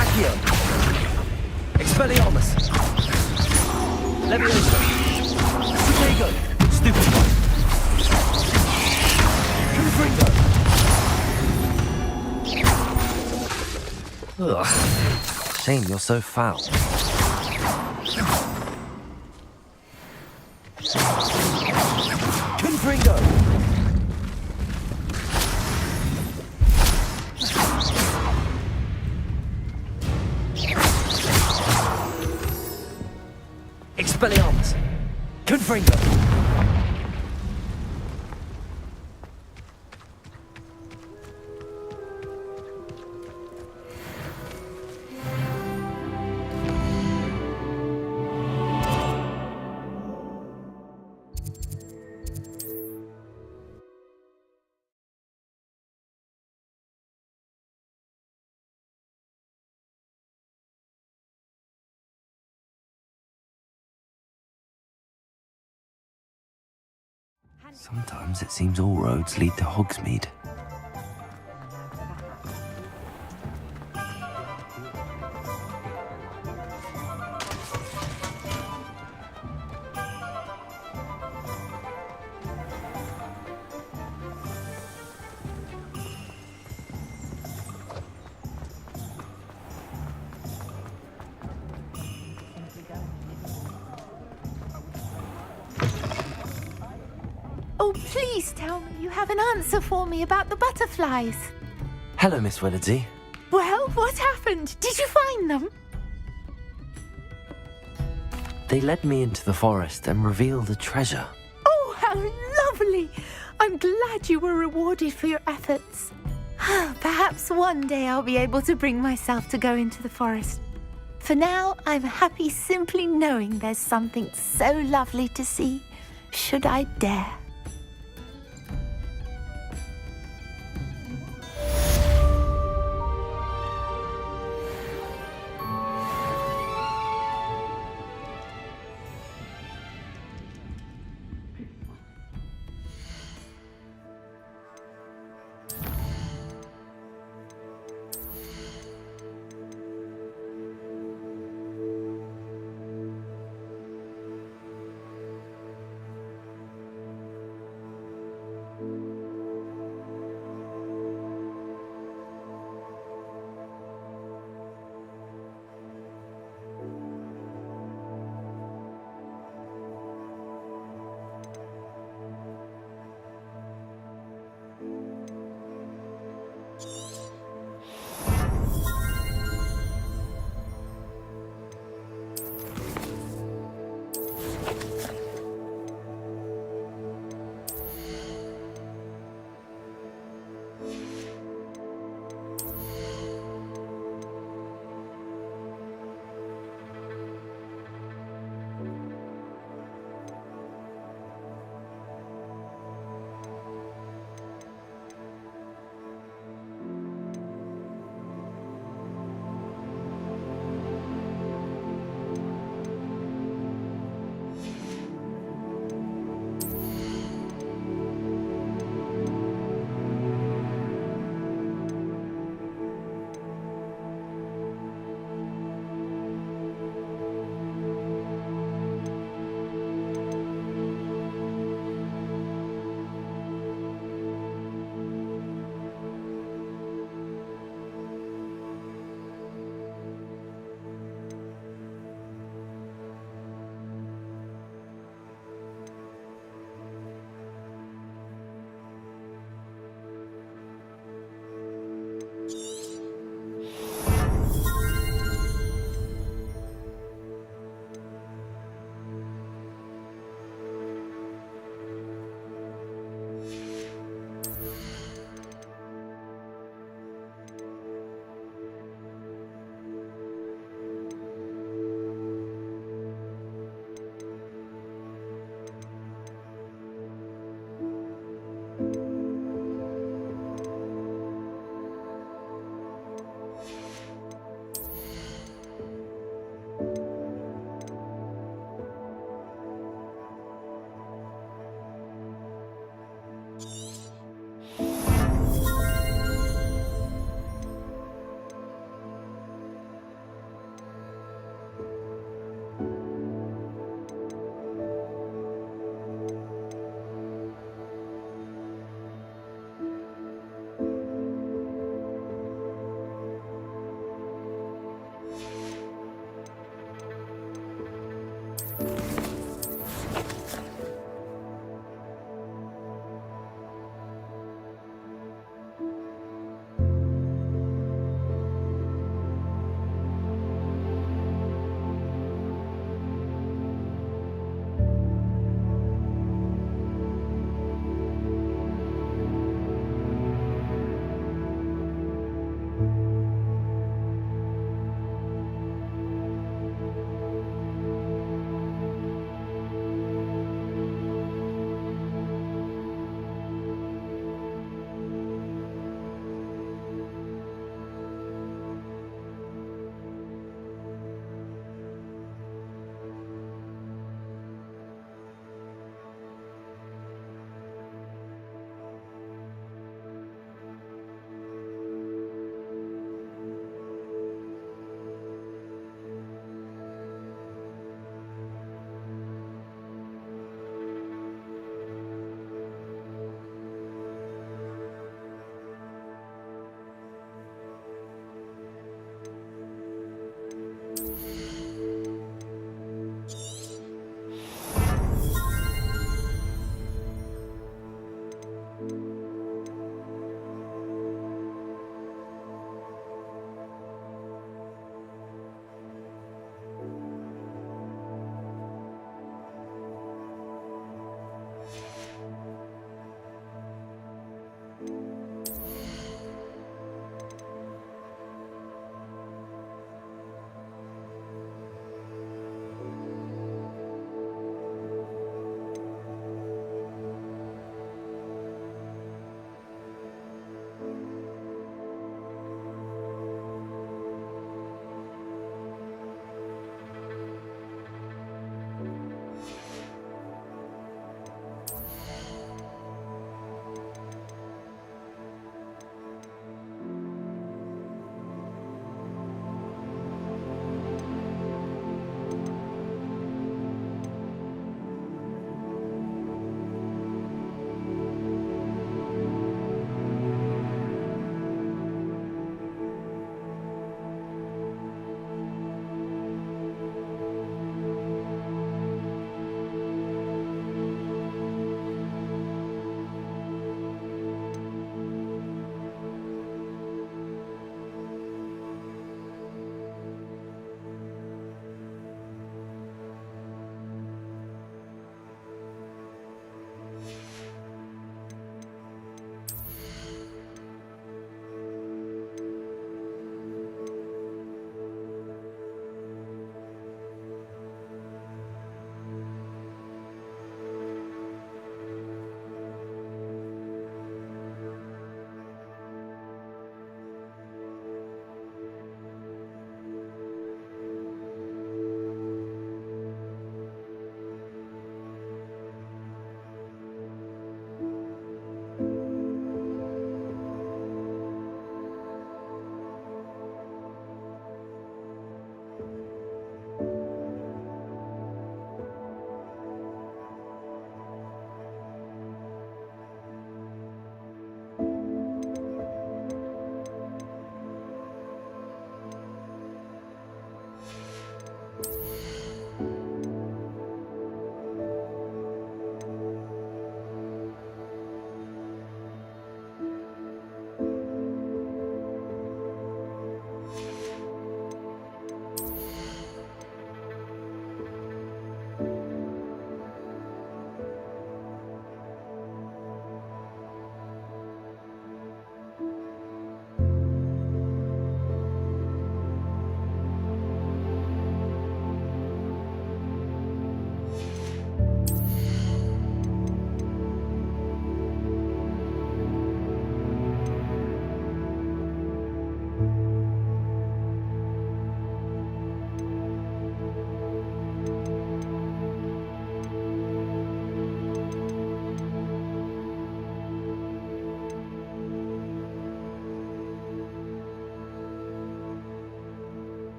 Accio. Expelliarmus. Leviosa. Protego. Stupid one. Confringo. Ugh. Shame you're so foul. Confringo! Expelliarmus! Confringo! Sometimes it seems all roads lead to Hogsmeade. Oh, please tell me you have an answer for me about the butterflies. Hello, Miss Willardsey. Well, what happened? Did you find them? They led me into the forest and revealed a treasure. Oh, how lovely! I'm glad you were rewarded for your efforts. Perhaps one day I'll be able to bring myself to go into the forest. For now, I'm happy simply knowing there's something so lovely to see, should I dare.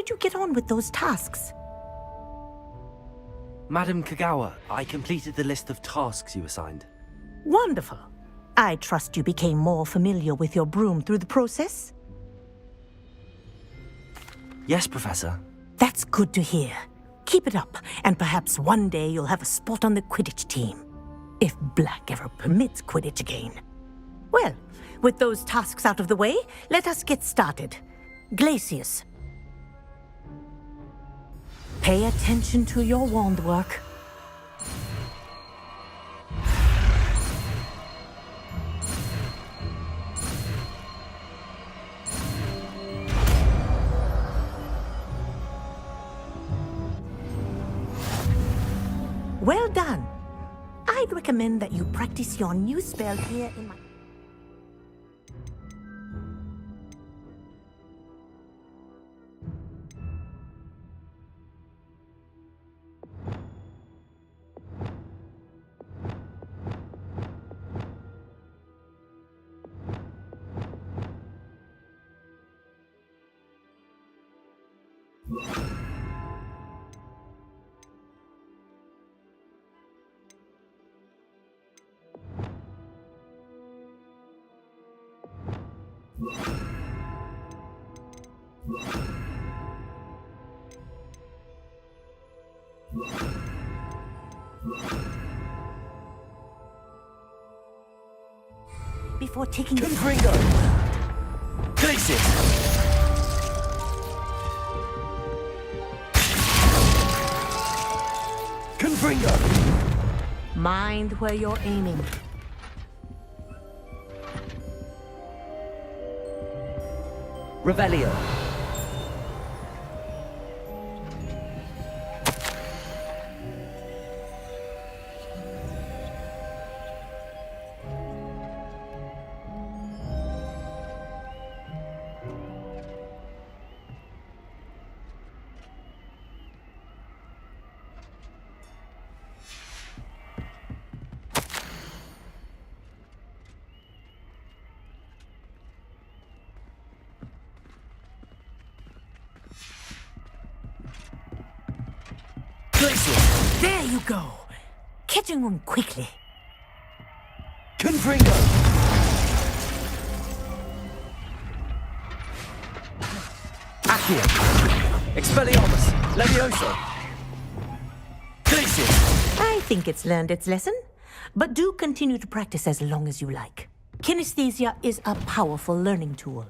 did you get on with those tasks? Madam Kagawa, I completed the list of tasks you assigned. Wonderful. I trust you became more familiar with your broom through the process? Yes, Professor. That's good to hear. Keep it up, and perhaps one day you'll have a spot on the Quidditch team. If Black ever permits Quidditch again. Well, with those tasks out of the way, let us get started. Glacius. Pay attention to your wand work. Well done. I'd recommend that you practice your new spell here in my... Before taking... Confringo! Glacius! Confringo! Mind where you're aiming. Revelio. There you go. Catching them quickly. Confringo! Accio! Expelliarmus! Levioso! Glacius! I think it's learned its lesson, but do continue to practice as long as you like. Kinesthesia is a powerful learning tool.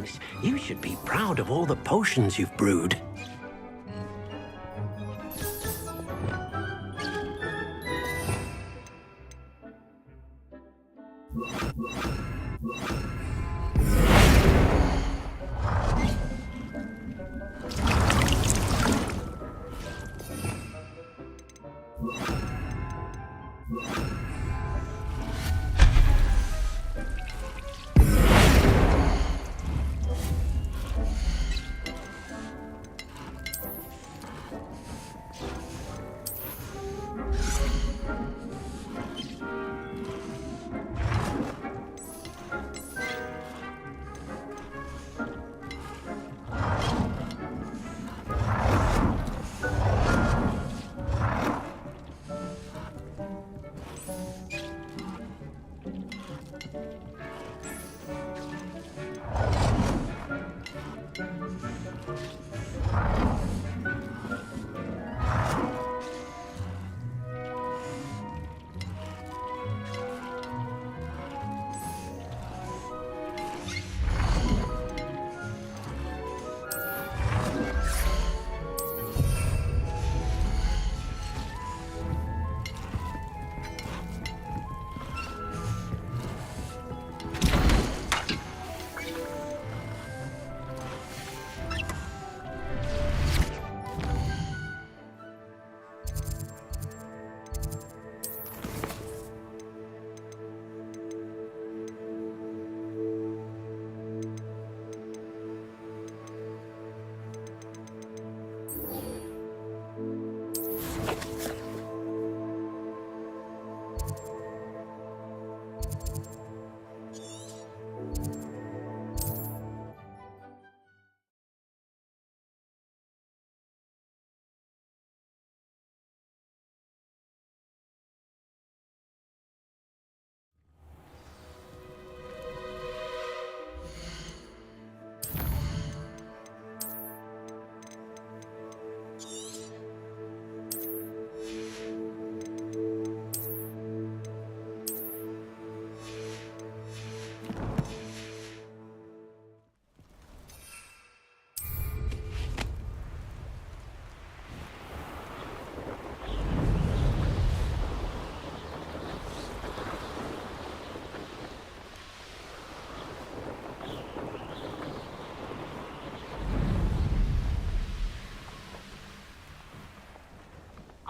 things. You should be proud of all the potions you've brewed.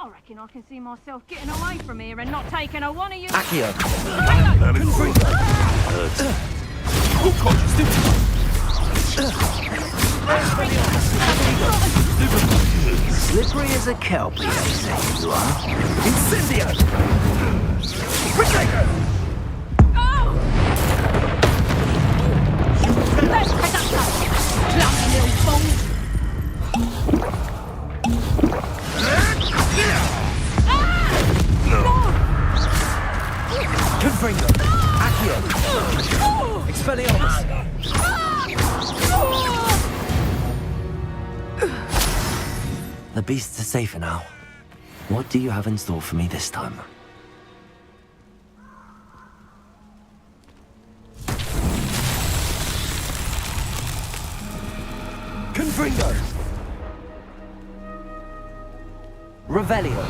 I reckon I can see myself getting away from here and not taking a one of you. Accio! Slippery as a kelpie, they say you are. Incendio! Let's pick up that clumsy little fool. Confringo! Accio! Expelliarmus! The beasts are safer now. What do you have in store for me this time? Confringo! Revelio!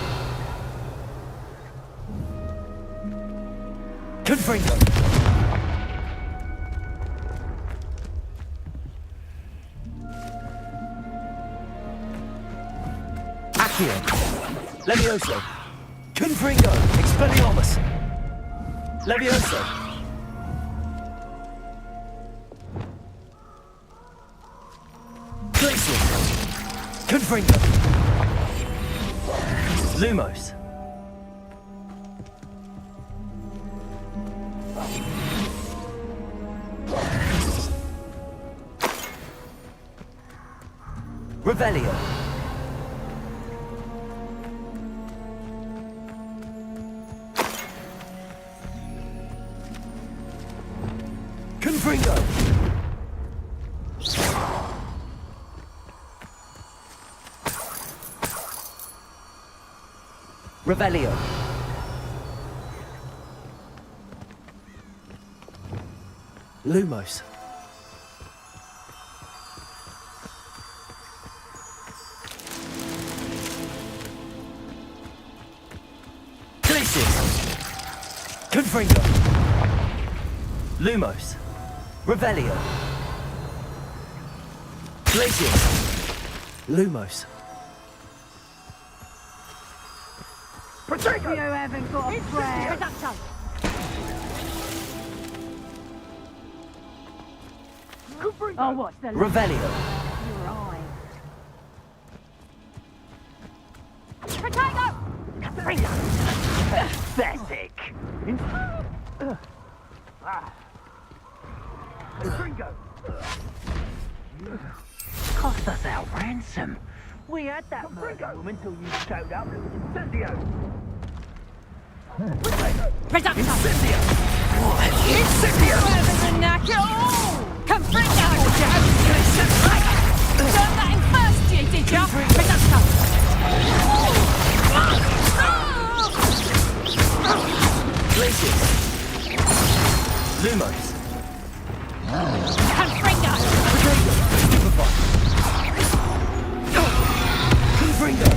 Confringo! Accio! Levioso! Confringo! Expelliarmus! Levioso! Glacial! Confringo! Lumos! Revelio! Confringo! Revelio! Lumos! Glacius! Confringo! Lumos! Revelio! Glacius! Lumos! You haven't got a prayer. Oh, what's the... Revelio! You're right. Potato! Pathetic. Gringo. Cost us our ransom. We had that murder room until you showed up. It was incendio. Reduction! Incendio! What? Incendio! Rather than knock it all! Come bring that! Done that in first year, did you? Reduction! Glacius! Lumos! Confringo! Confringo!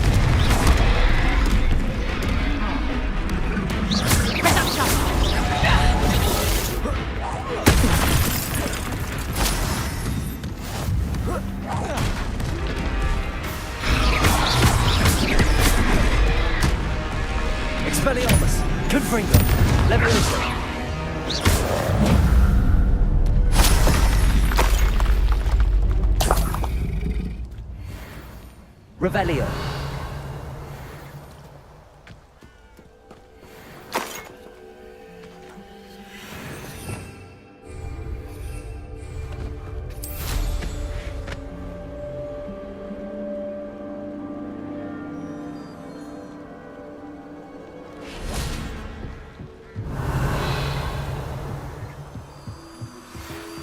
Expelliarmus! Confringo! Leviosa! Revelio!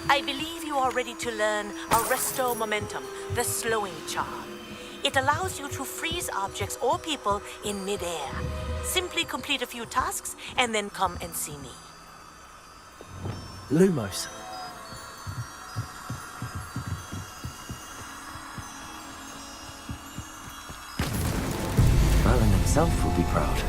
I believe you are ready to learn Arresto Momentum, the slowing charm. It allows you to freeze objects or people in midair. Simply complete a few tasks and then come and see me. Lumos. Merlin himself will be proud.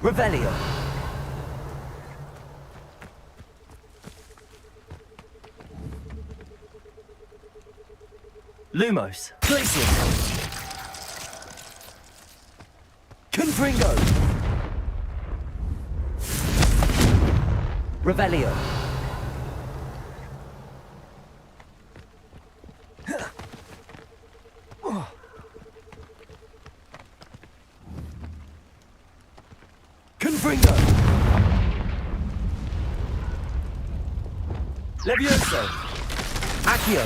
Revelio. Lumos. Glacius. Confringo. Revelio. Confringo! Levioso! Accio!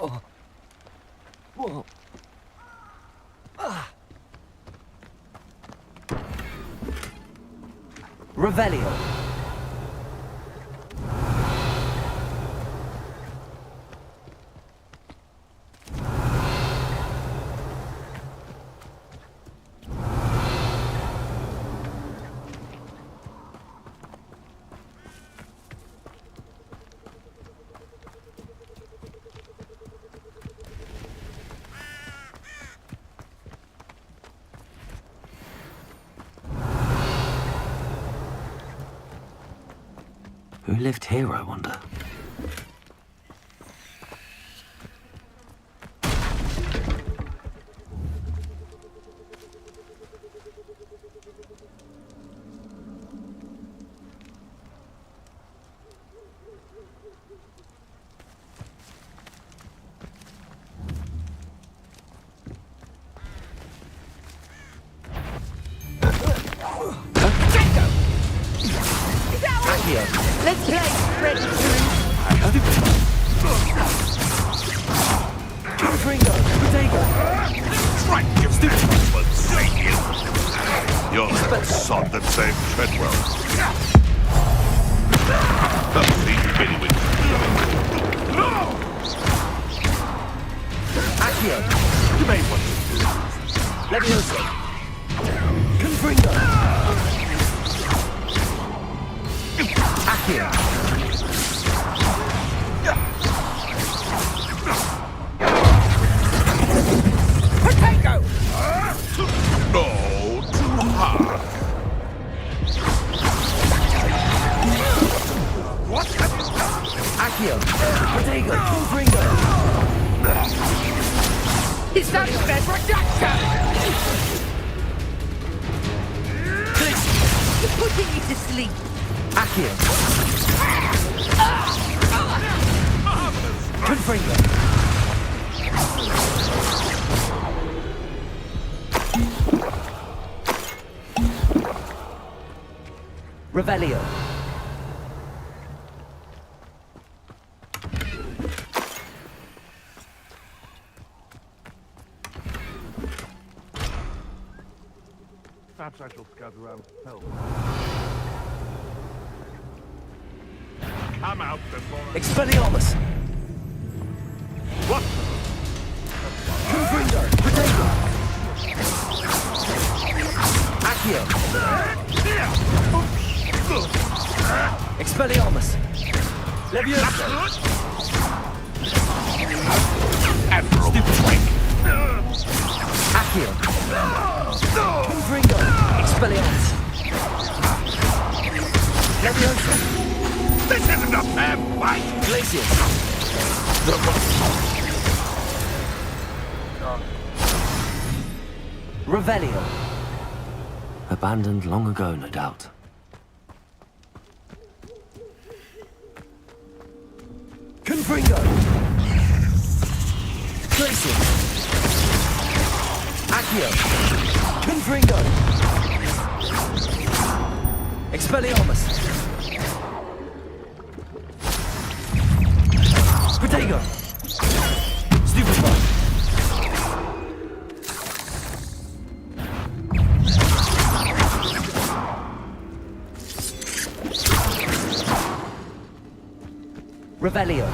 Oh. Whoa. Ah. Revelio! Who lived here, I wonder? Let's play, Fred. Confringo! Protego! Strike your stupid You're the sod that saved Treadwell. Accio! You may want to. Levioso! Confringo! Accio! Potato! No, too hard. What have you done? Accio! Protego! Confringo! Is that bed reduction? Putting you to sleep. Accio! Confringo! Revelio! Perhaps I shall scout around help. Come out before I... Expelliarmus! What? Confringo! Protego! Accio! Expelliarmus! Levioso! Stupid wank! Accio! Confringo! Expelliarmus! Levioso! This isn't a fair fight! Glacius! Revelio! Abandoned long ago, no doubt. Confringo! Glacius! Accio! Confringo! Expelliarmus! Protego! Stupefy! Revelio!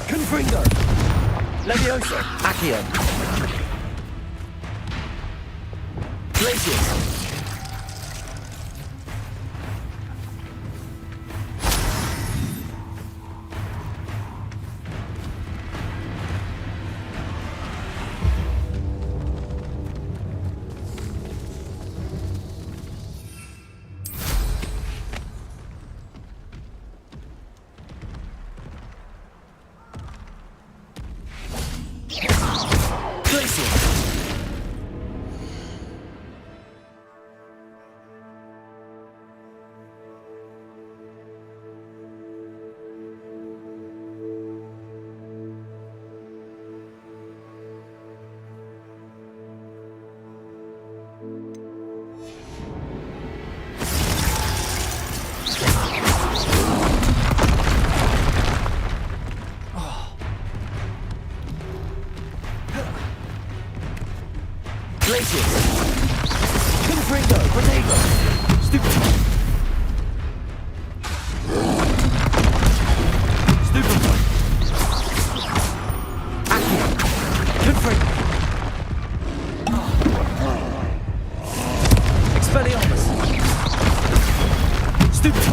Confringo! Levioso! Accio! Glacius! Glacius! Confringo! Protego! Stupefy! Stupefy! Accio! Confringo! Expelliarmus! Stupefy!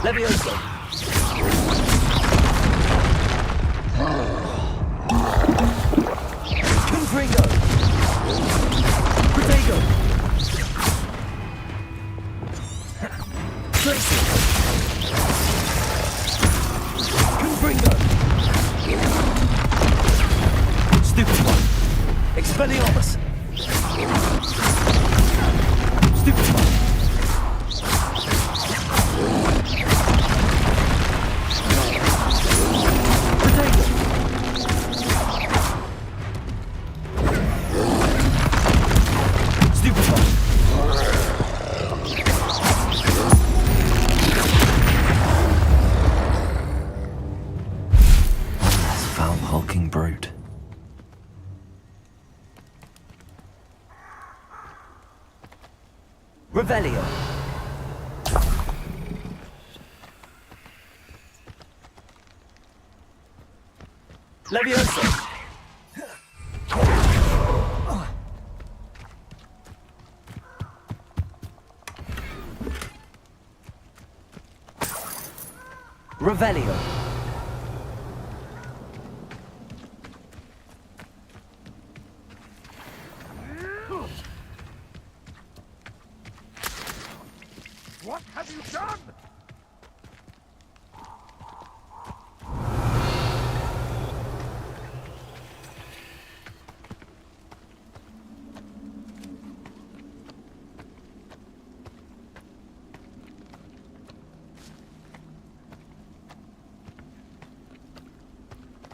Levioso! Confringo! Protego! Tracy! Confringo! Stupefy! Expelliarmus! Stupefy! Protego! Stupefy! One less foul hulking brute. Revelio! Levioso! Revelio! What have you done?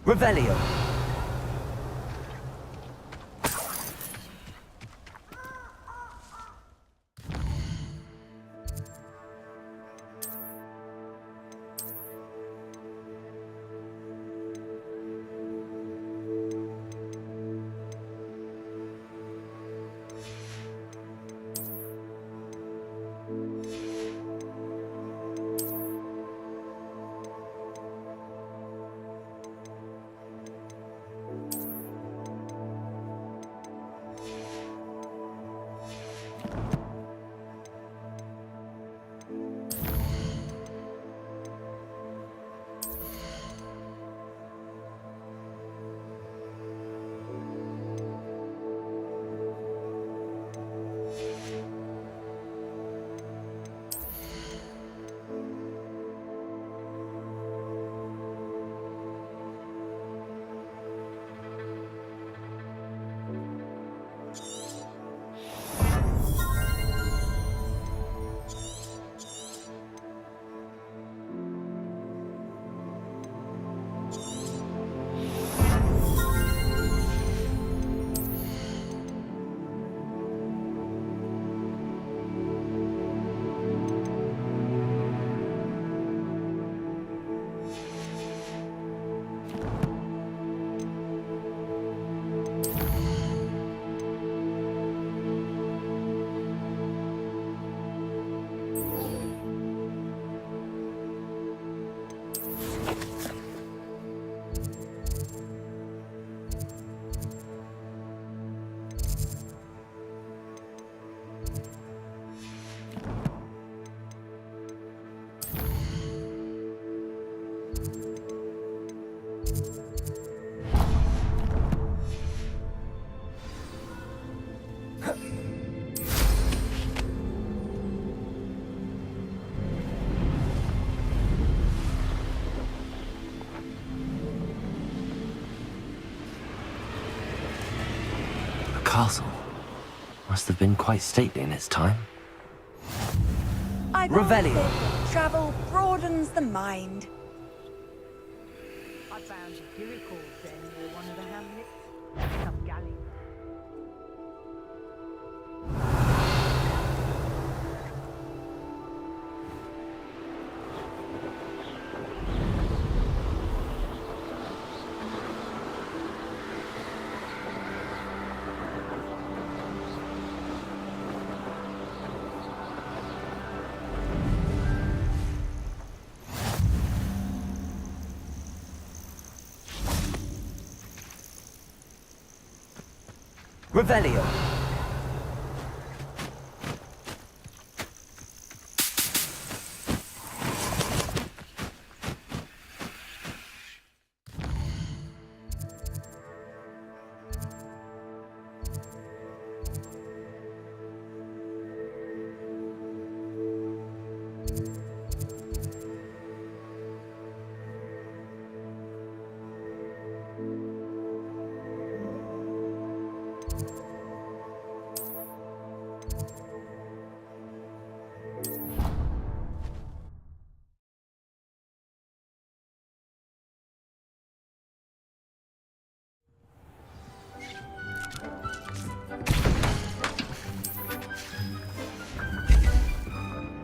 Revelio! castle. Must have been quite stately in its time. Revelio. Travel broadens the mind. I found a miracle then near one of the hamlets. Some galley. Revelio.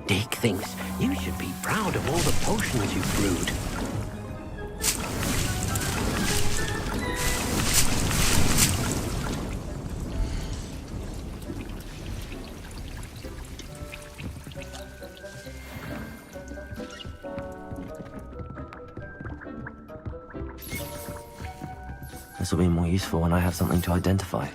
Dick thinks you should be proud of all the potions you've brewed. This will be more useful when I have something to identify.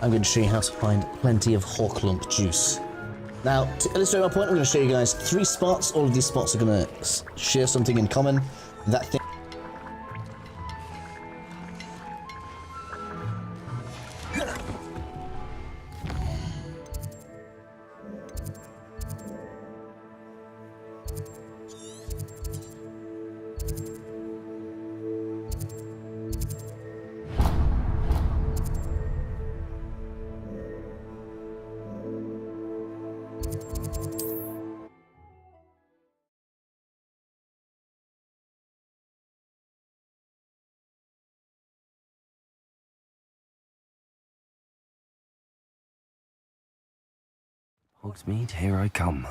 I'm going to show you how to find plenty of hawk lump juice. Now, to illustrate my point, I'm going to show you guys 3 spots. All of these spots are going to share something in common. That thing. Hogsmeade, here I come.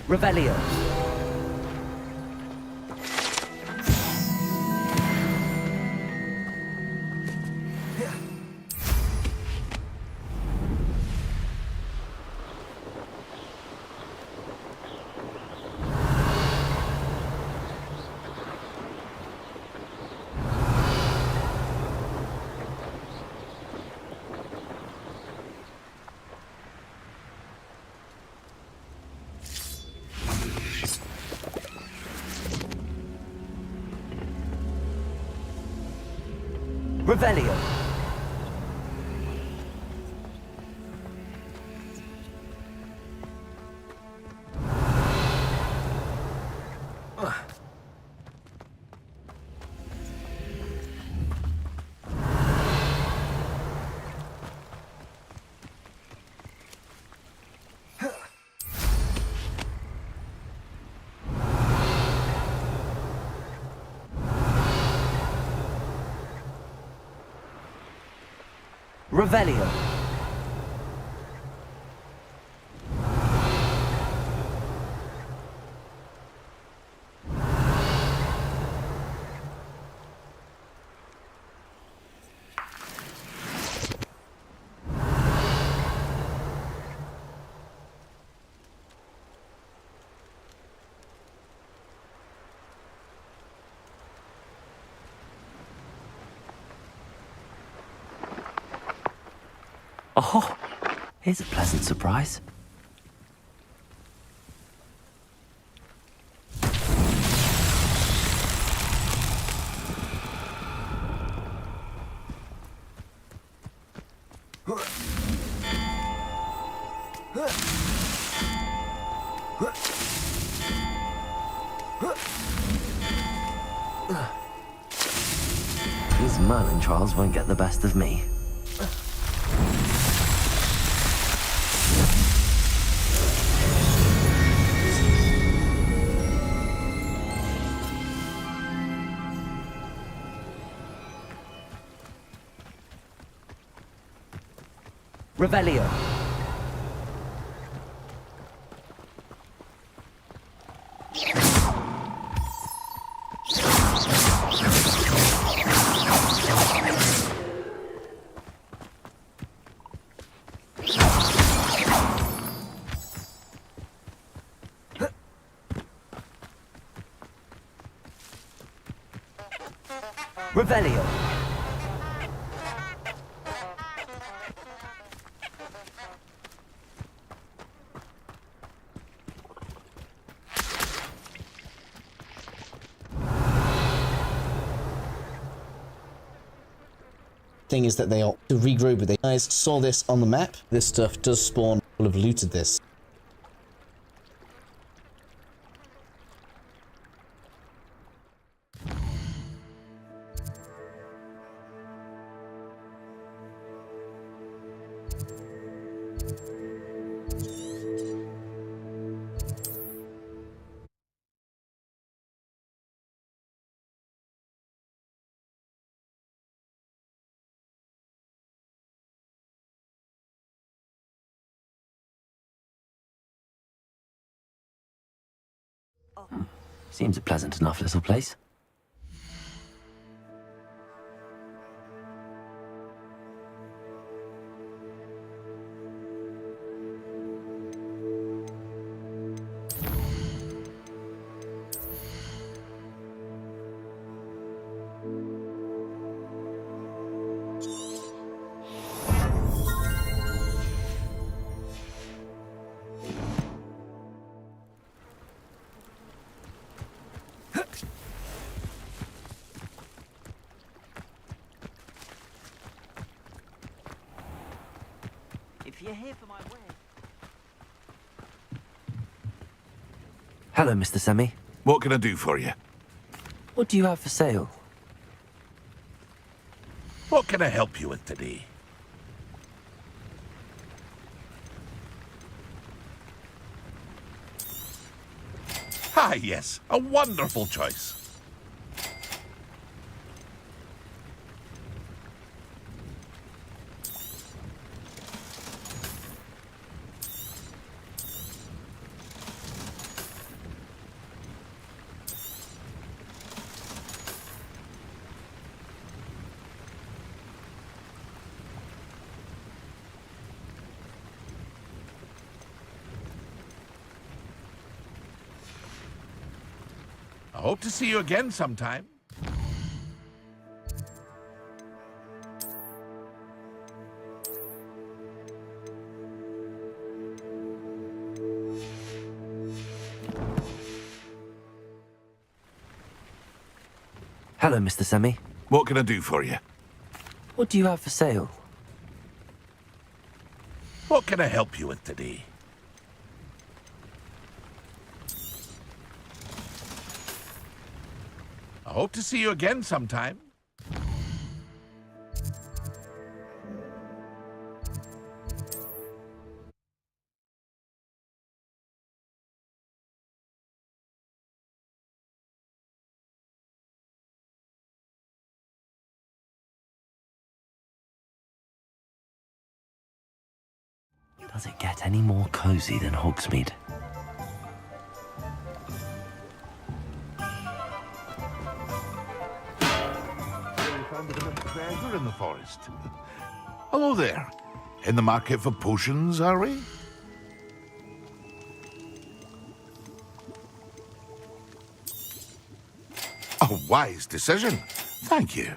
Revelio. Revelio. Revelio. Oh, here's a pleasant surprise. These Merlin trials won't get the best of me. Revelio. Revelio. Thing is that they ought to regroup with it. You guys saw this on the map. This stuff does spawn. Will have looted this. Seems a pleasant enough little place. If you're here for my wedding. Hello, Mr. Semi. What can I do for you? What do you have for sale? What can I help you with today? Ah, yes, a wonderful choice. I hope to see you again sometime. Hello, Mr. Semi. What can I do for you? What do you have for sale? What can I help you with today? I hope to see you again sometime. Does it get any more cozy than Hogsmeade? Found a bit of treasure in the forest. Hello there. In the market for potions, are we? A wise decision. Thank you.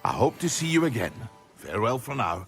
I hope to see you again. Farewell for now.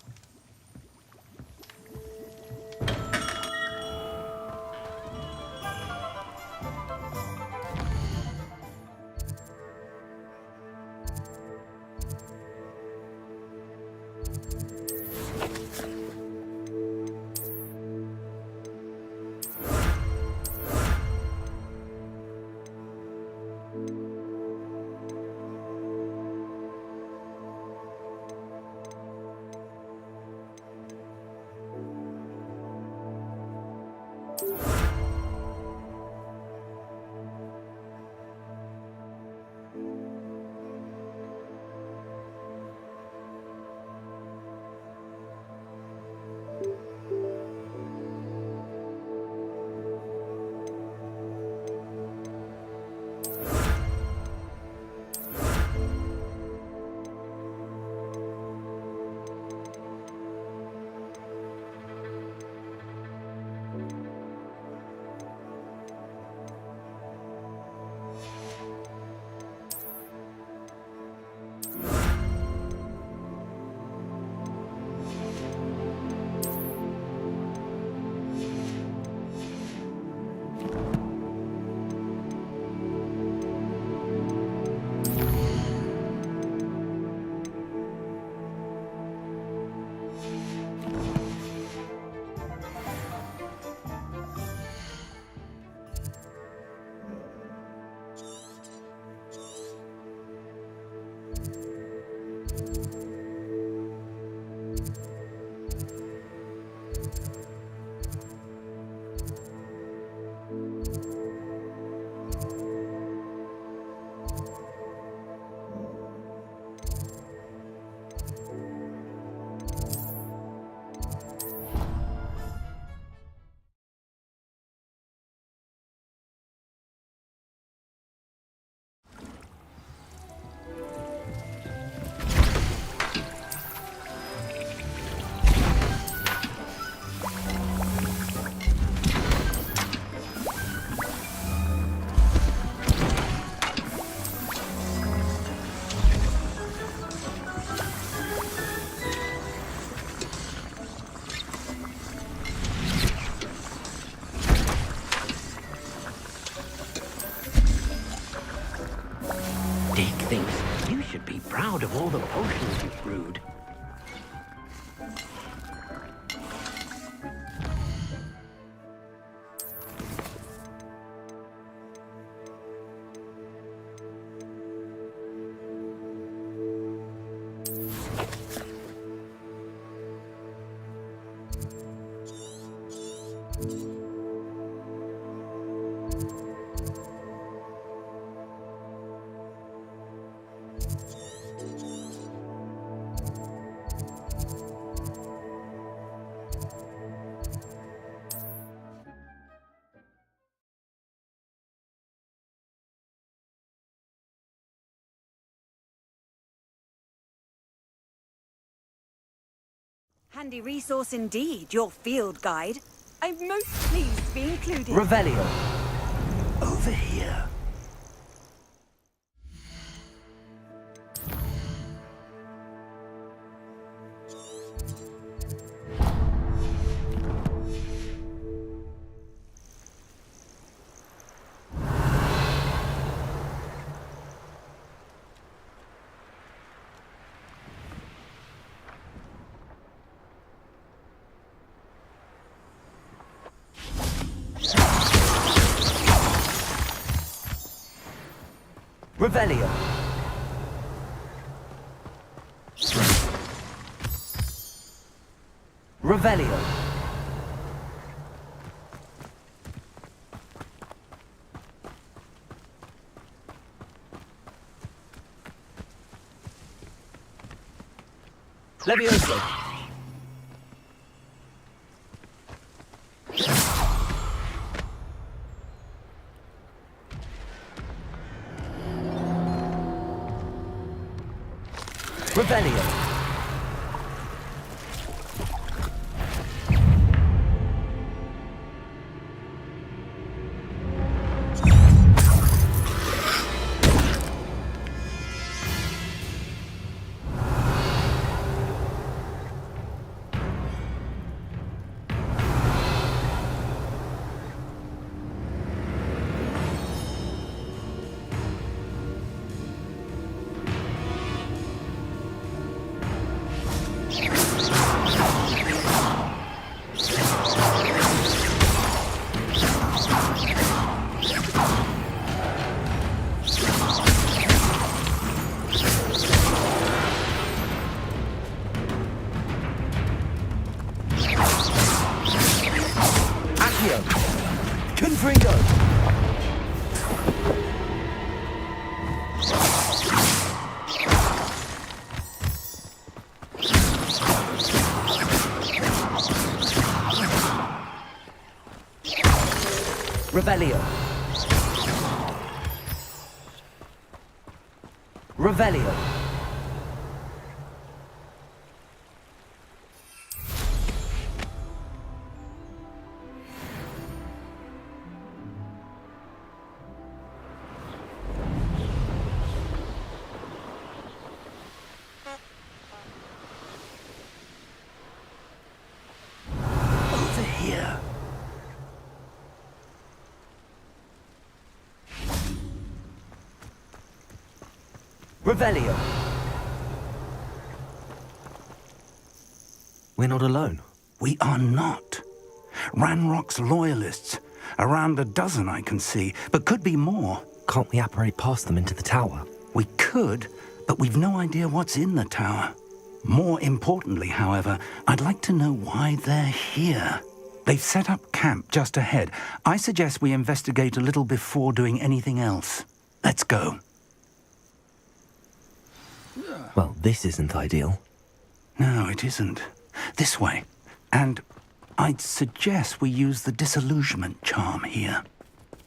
Dick thinks you should be proud of all the potions you've brewed. Handy resource indeed, your field guide. I'm most pleased to be included. Revelio. Over here. Revelio. Revelio. Levioso. Revelio. Fringo! Revelio. Revelio. Over here. Revelio. We're not alone. We are not. Ranrock's loyalists. Around a dozen I can see, but could be more. Can't we apparate past them into the tower? We could, but we've no idea what's in the tower. More importantly, however, I'd like to know why they're here. They've set up camp just ahead. I suggest we investigate a little before doing anything else. Let's go. Well, this isn't ideal. No, it isn't. This way. And I'd suggest we use the disillusionment charm here.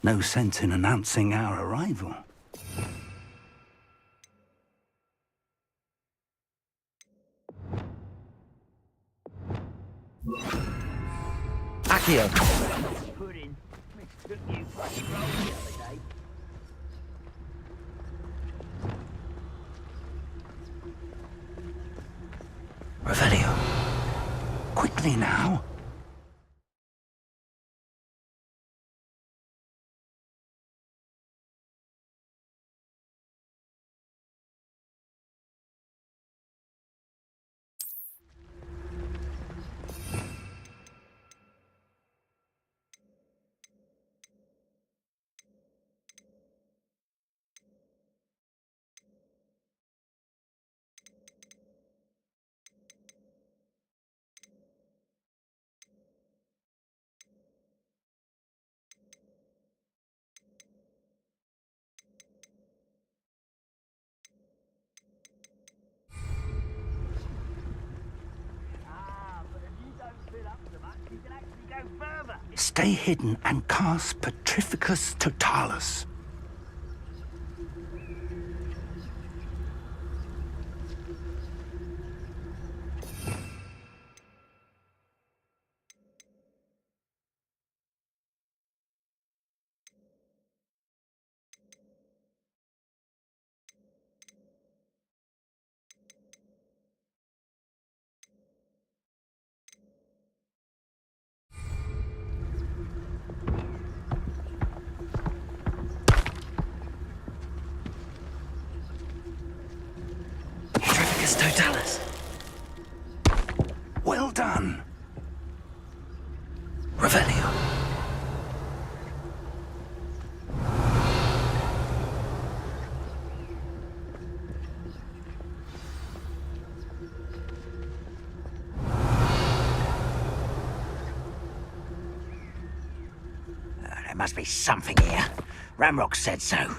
No sense in announcing our arrival. Accio. Revelio. Quickly now. Stay hidden and cast Petrificus Totalis. Totalis. Well done. Revelio. There must be something here. Ramrock said so.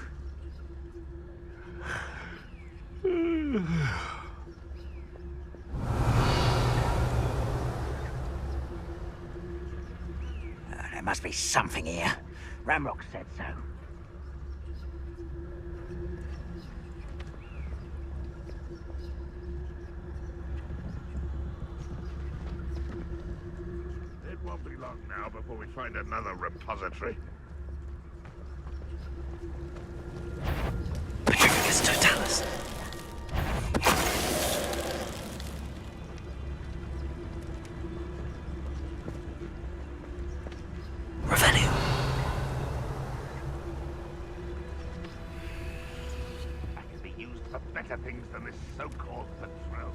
There must be something here. Ramrock said so. It won't be long now before we find another repository. Petrificus Totalis. Revelio. I could be used for better things than this so-called patrol.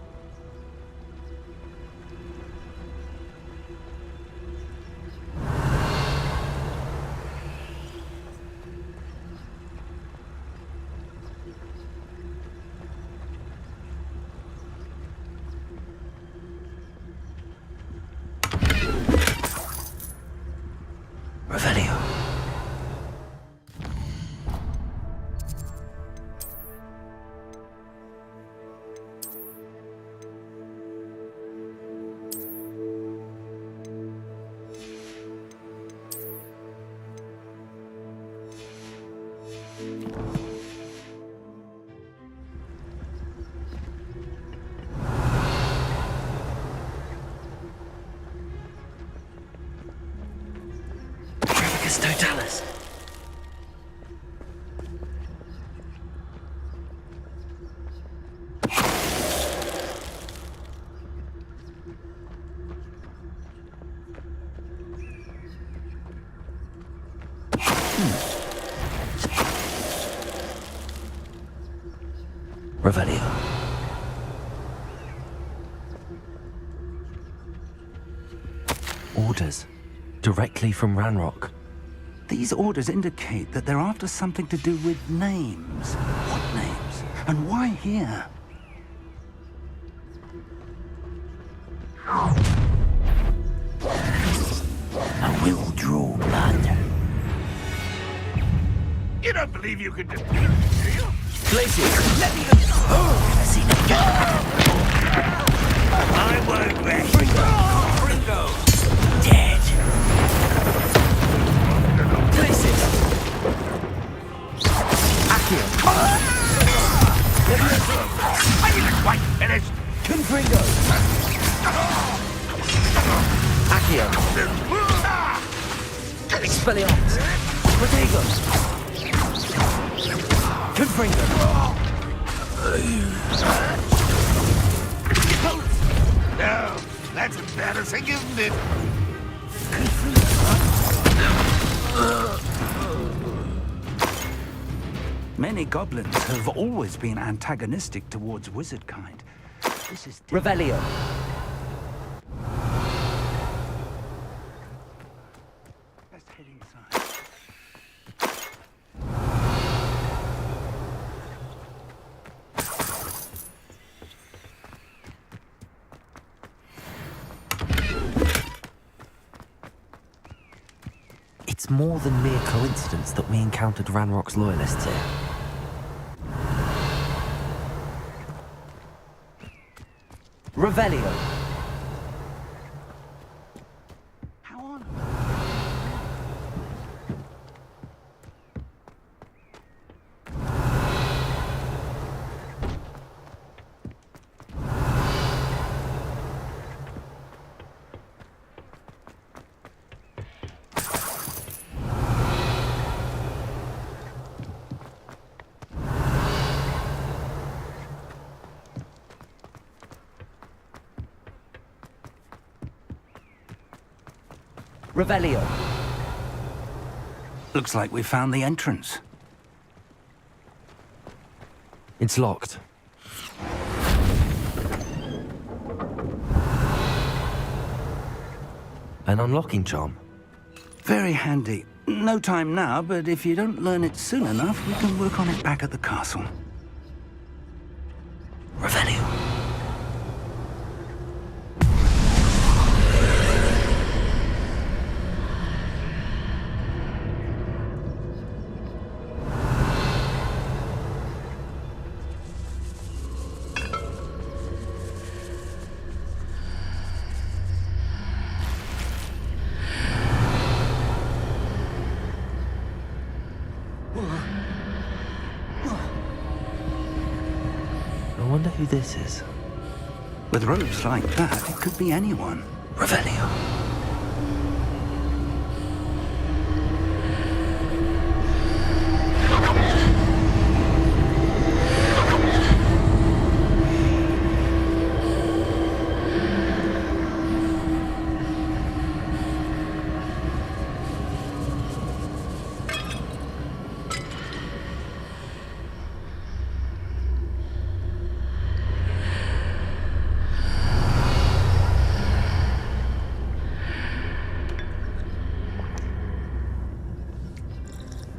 Revelio. Tempest Totalis. Revelio. Orders. Directly from Ranrock. These orders indicate that they're after something to do with names. What names? And why here? I will draw blood. You don't believe you can just do it, do you? Glacius, let me... I won't rest. Ringo! Dead. Glacius! Accio! I didn't quite finish. Confringo! Accio! Expelliarmus! Protego! Confringo! No, that's embarrassing, isn't it? Many goblins have always been antagonistic towards wizard kind. This is Revelio. Let's head inside. It's more than mere coincidence that we encountered Ranrock's loyalists here. Revelio. How on? Revelio. Looks like we found the entrance. It's locked. An unlocking charm. Very handy. No time now, but if you don't learn it soon enough, we can work on it back at the castle. Revelio. I wonder who this is. With robes like that, it could be anyone. Revelio.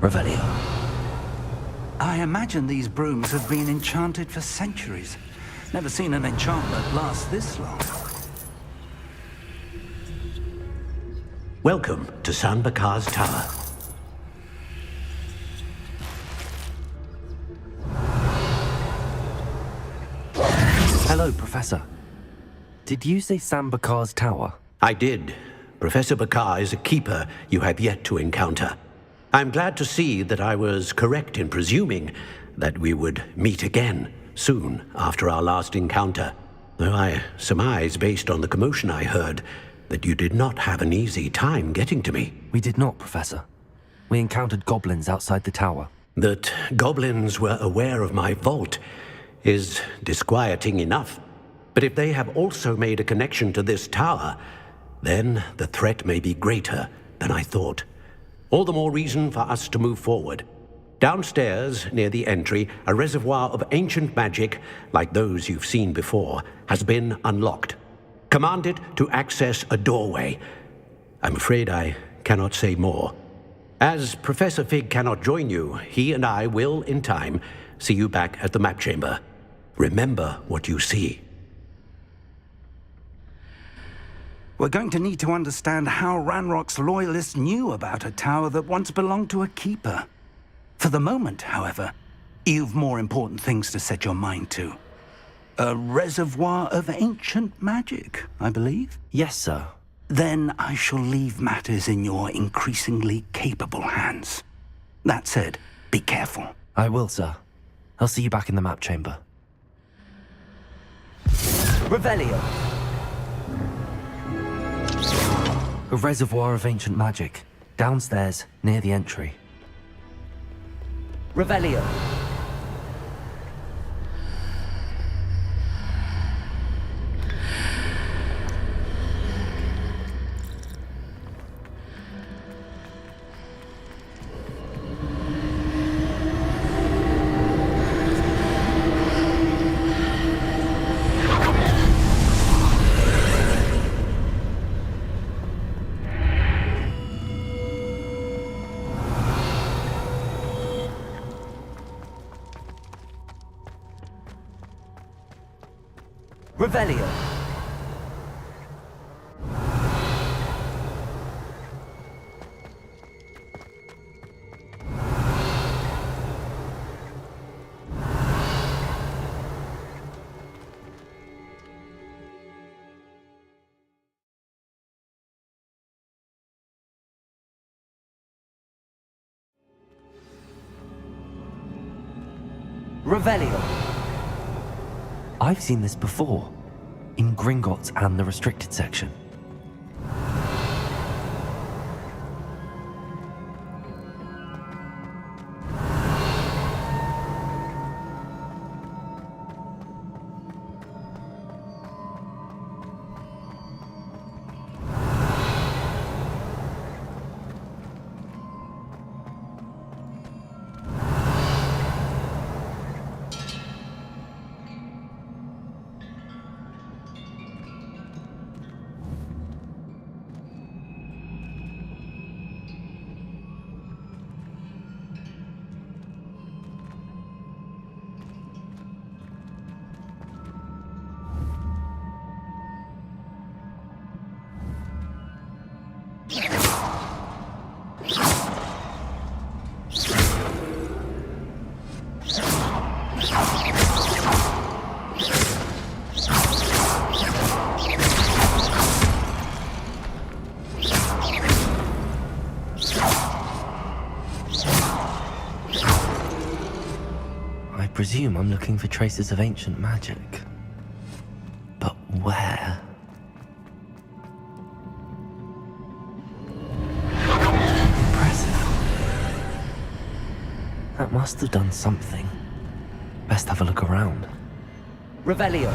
Revelio. I imagine these brooms have been enchanted for centuries. Never seen an enchantment last this long. Welcome to San Bakar's Tower. Hello, Professor. Did you say San Bakar's Tower? I did. Professor Bakar is a keeper you have yet to encounter. I'm glad to see that I was correct in presuming that we would meet again soon after our last encounter, though I surmise, based on the commotion I heard, that you did not have an easy time getting to me. We did not, Professor. We encountered goblins outside the tower. That goblins were aware of my vault is disquieting enough. But if they have also made a connection to this tower, then the threat may be greater than I thought. All the more reason for us to move forward. Downstairs, near the entry, a reservoir of ancient magic, like those you've seen before, has been unlocked. Command it to access a doorway. I'm afraid I cannot say more. As Professor Fig cannot join you, he and I will, in time, see you back at the map chamber. Remember what you see. We're going to need to understand how Ranrock's loyalists knew about a tower that once belonged to a keeper. For the moment, however, you've more important things to set your mind to. A reservoir of ancient magic, I believe? Yes, sir. Then I shall leave matters in your increasingly capable hands. That said, be careful. I will, sir. I'll see you back in the map chamber. Revelio! A reservoir of ancient magic. Downstairs, near the entry. Revelio! Revelio! Revelio! I've seen this before, in Gringotts and the restricted section. I presume I'm looking for traces of ancient magic. But where? Impressive. That must have done something. Best have a look around. Revelio!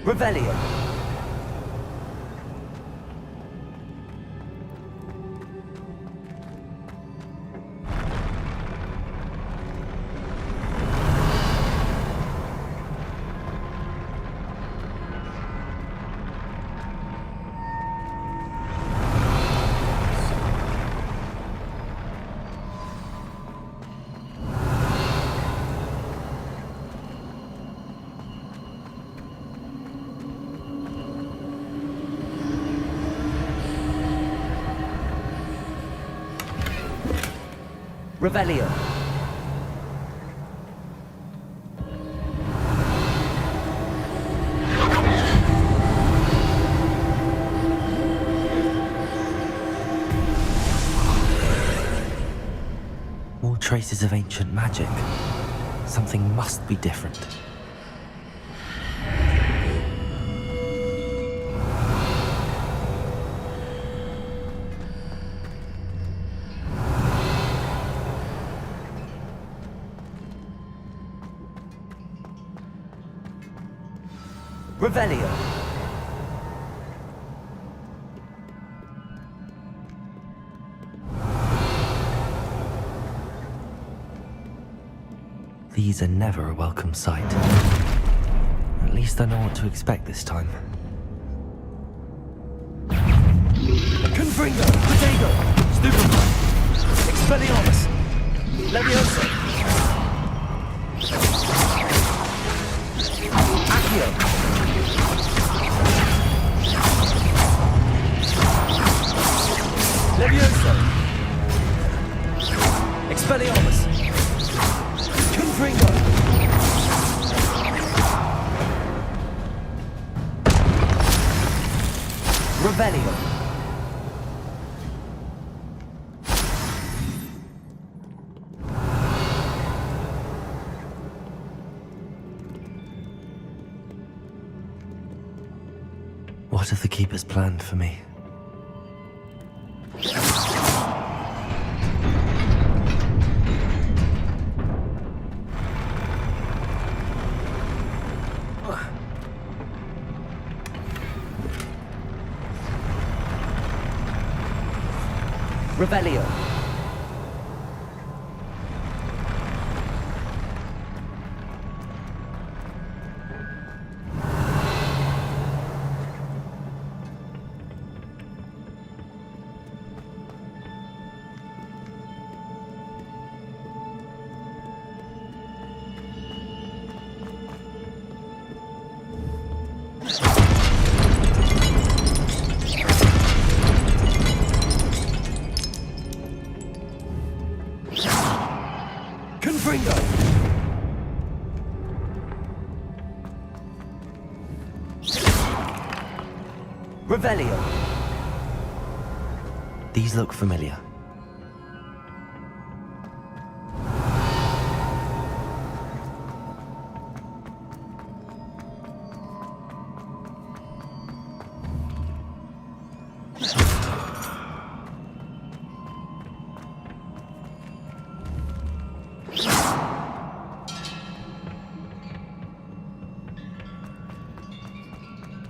Revelio! Revelio. More traces of ancient magic. Something must be different. Revelio. These are never a welcome sight. At least I know what to expect this time. Confringo! Potato! Stupefy! Expelliarmus! Leviosa! Accio! Leviosa! Expelliarmus! Confringo! Revelio! What have the Keepers planned for me? Revelio. Confringo! Revelio. These look familiar.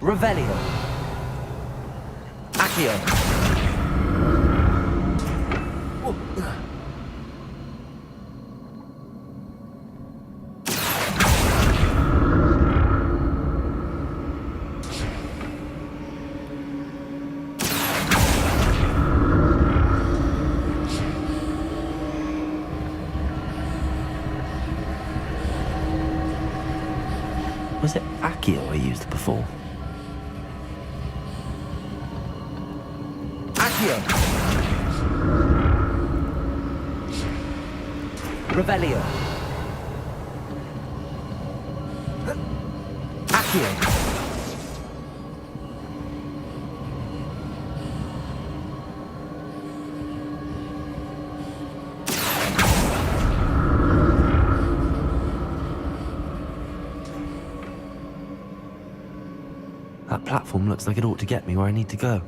Revelio. Accio. Was it Accio I used before? Accio! Revelio! Accio! That platform looks like it ought to get me where I need to go.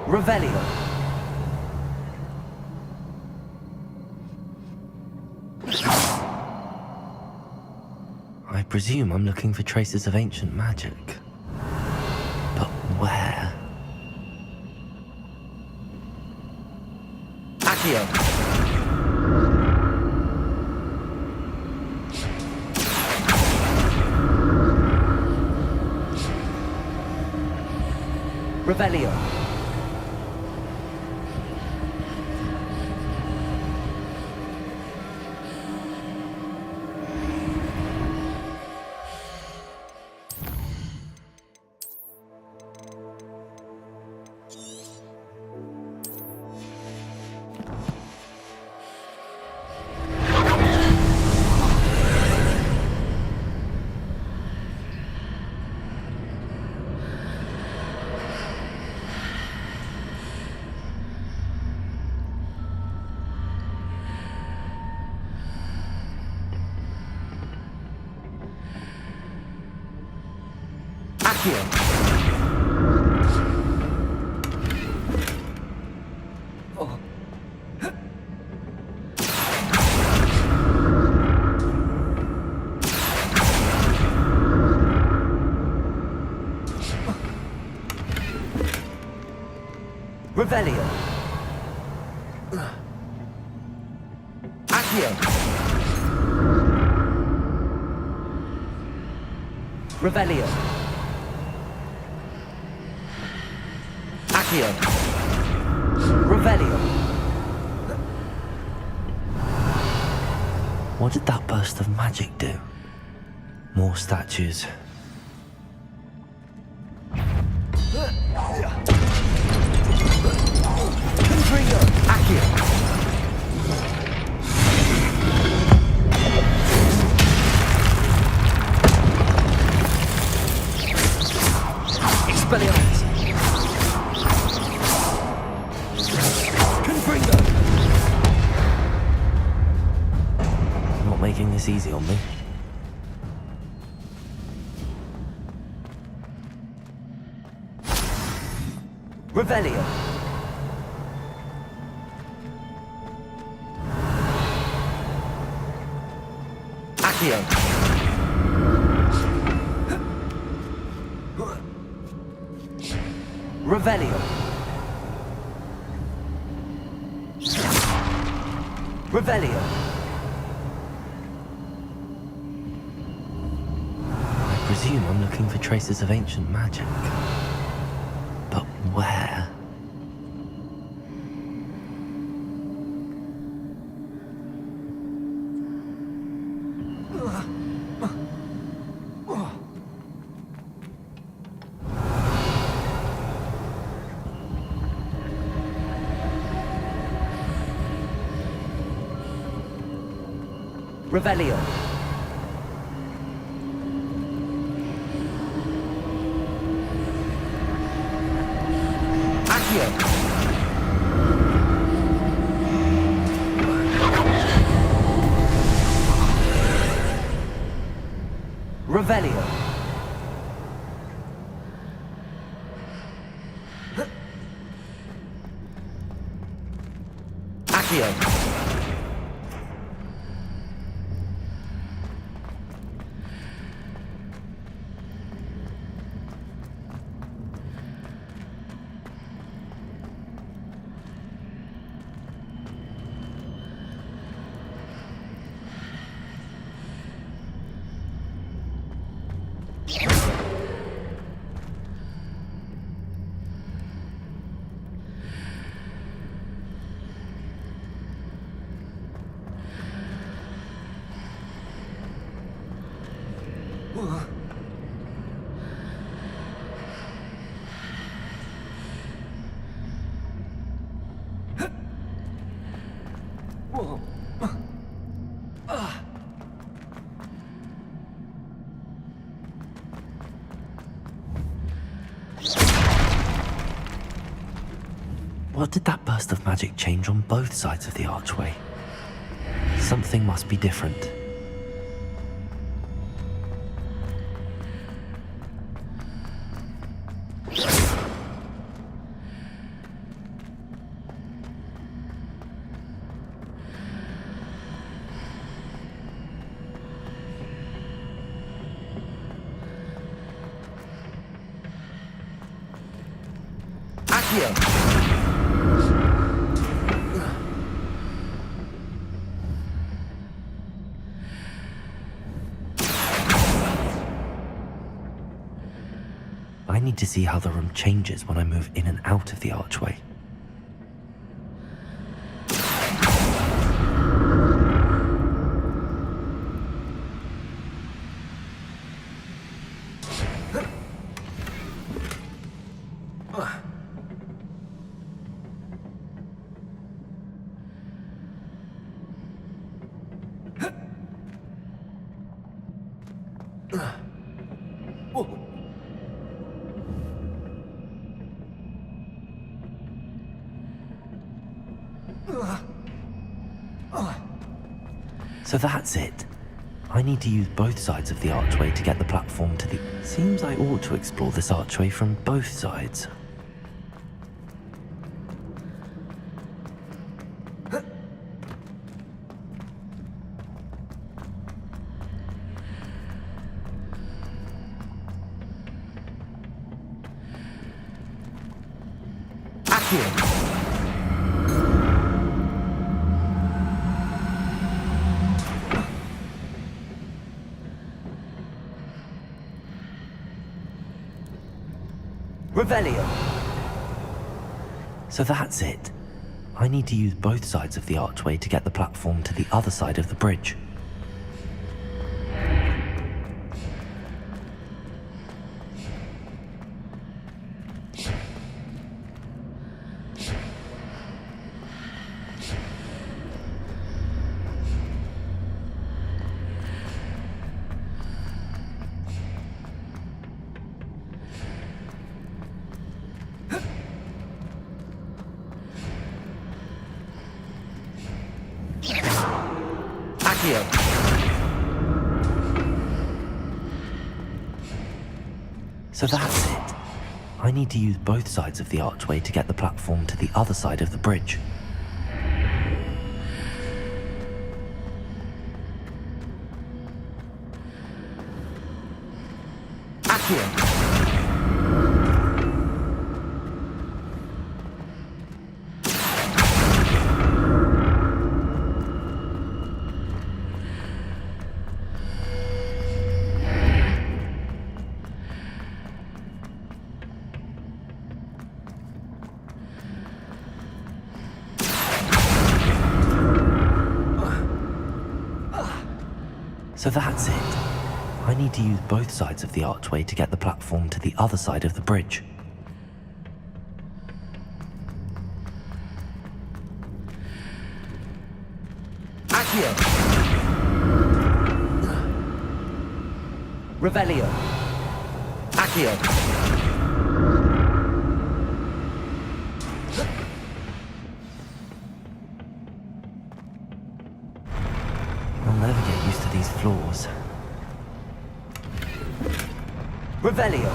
Revelio. I presume I'm looking for traces of ancient magic. But where? Accio! Revelio. Revelio. Accio. Revelio. Accio. Revelio. What did that burst of magic do? More statues. Confringo. Accio. Expelliarmus. Confringo. Not making this easy on me. Revelio. Accio. Revelio. Revelio. I presume I'm looking for traces of ancient magic. But where? Revelio. Accio. Revelio. Accio. What did that burst of magic change on both sides of the archway? Something must be different. Accio. I need to see how the room changes when I move in and out of the archway. So that's it. I need to use both sides of the archway to get the platform to the... Seems I ought to explore this archway from both sides. Revelio. So that's it. I need to use both sides of the archway to get the platform to the other side of the bridge. So that's it. I need to use both sides of the archway to get the platform to the other side of the bridge. So that's it. I need to use both sides of the archway to get the platform to the other side of the bridge. Accio! Revelio! Accio! I'll never get used to these floors. Revelio!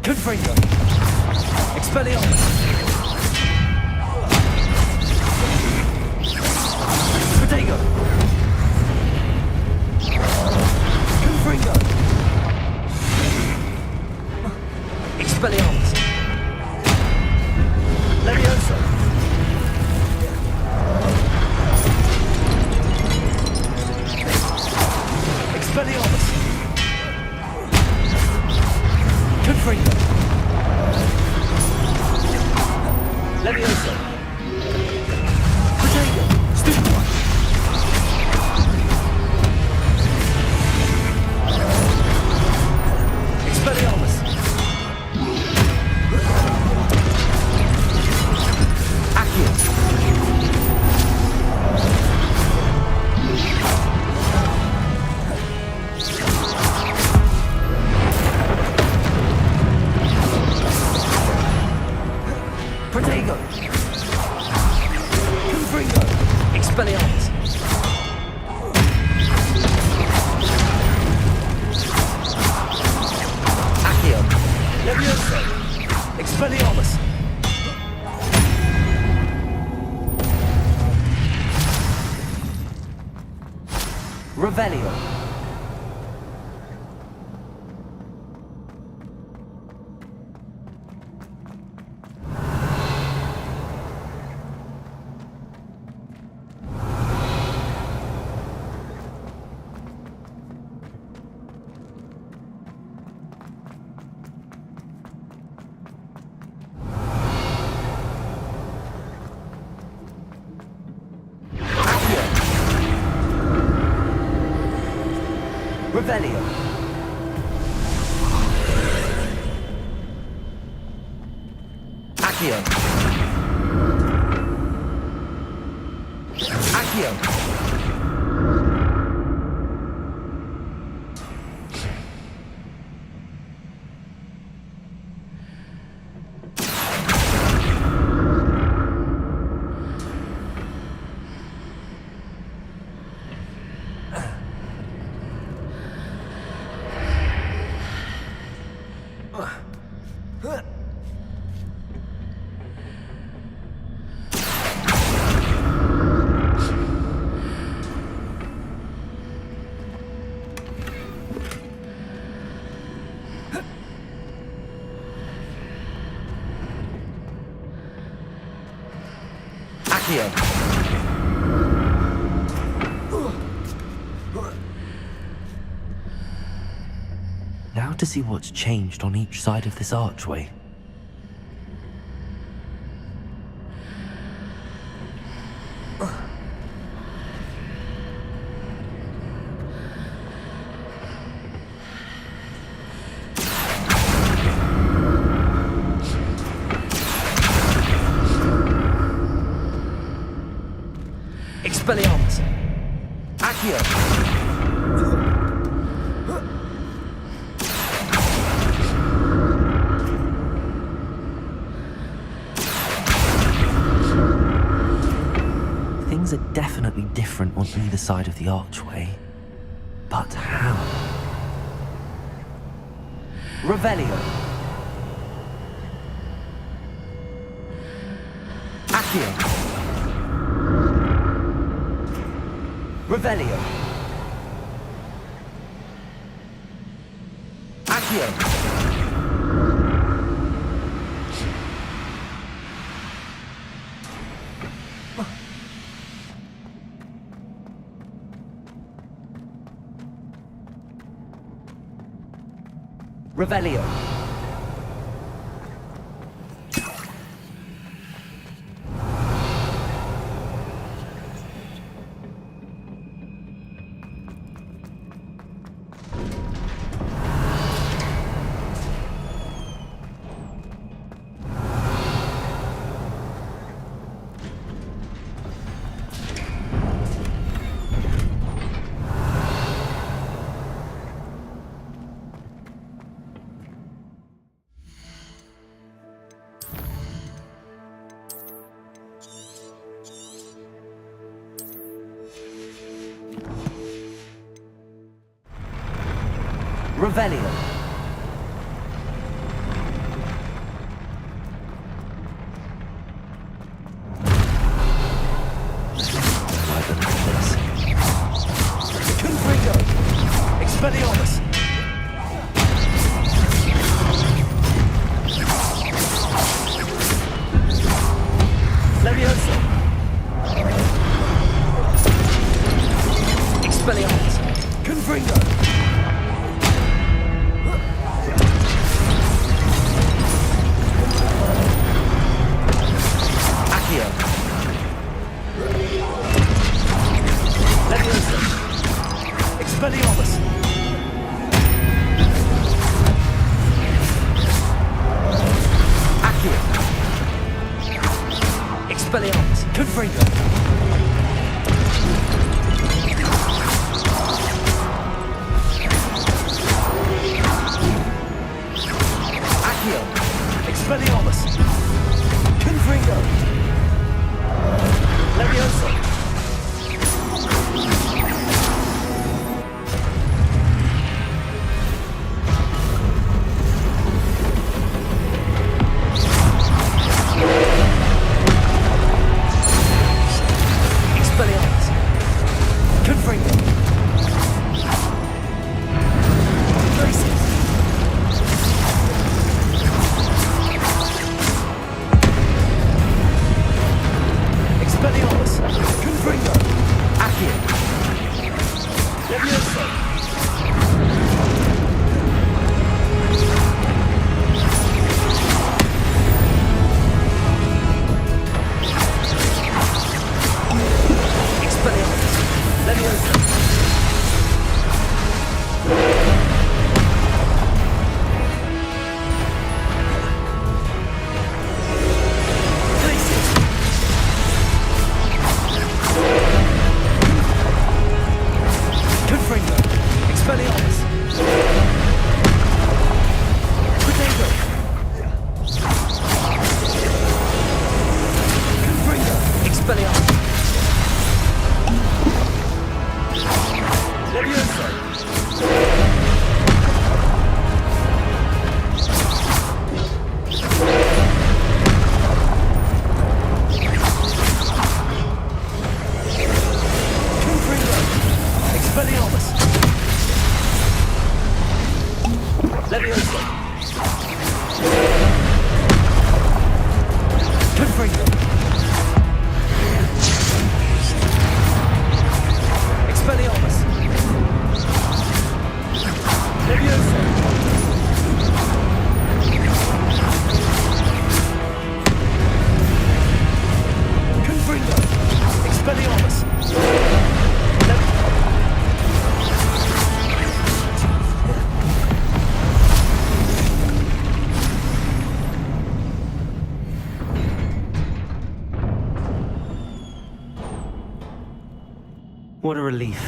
Confringo! Expelliarmus! Protego! Confringo! Expelliarmus! Levioso! Expelliarmus! Confringo! Levioso! Protego! Stupefy! Expelliarmus! Accio! Protego! Confringo! Expelliarmus! Accio! Levioso! Expelliarmus! Revelio! Revelio. Accio. Accio. Now to see what's changed on each side of this archway. Expelliarmus! Accio! Things are definitely different on either side of the archway. But how? Revelio! Accio! Revelio. Accio. Revelio. Revelio. Confringo. Expelliarmus. Leviosa. Expelliarmus. Confringo. Expelliarmus! Accio! Expelliarmus! Confringo! Accio! Expelliarmus! Confringo! Leviosa! What a relief.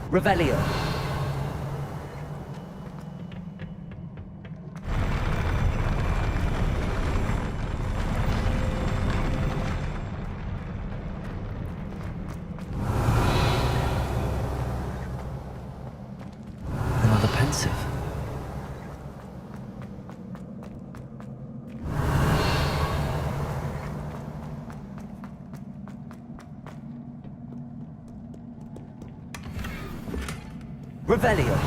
Revelio. Another pensive. Revelio.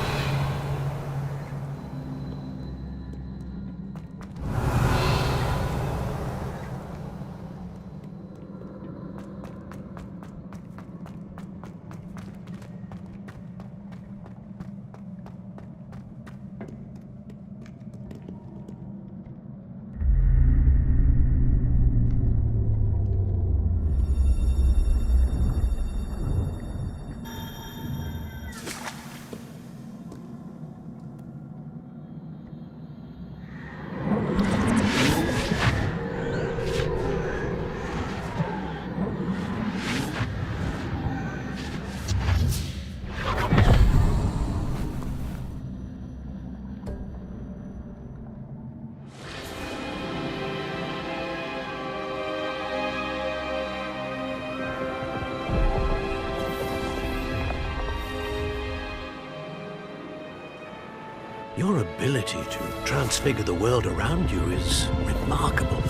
Your ability to transfigure the world around you is remarkable.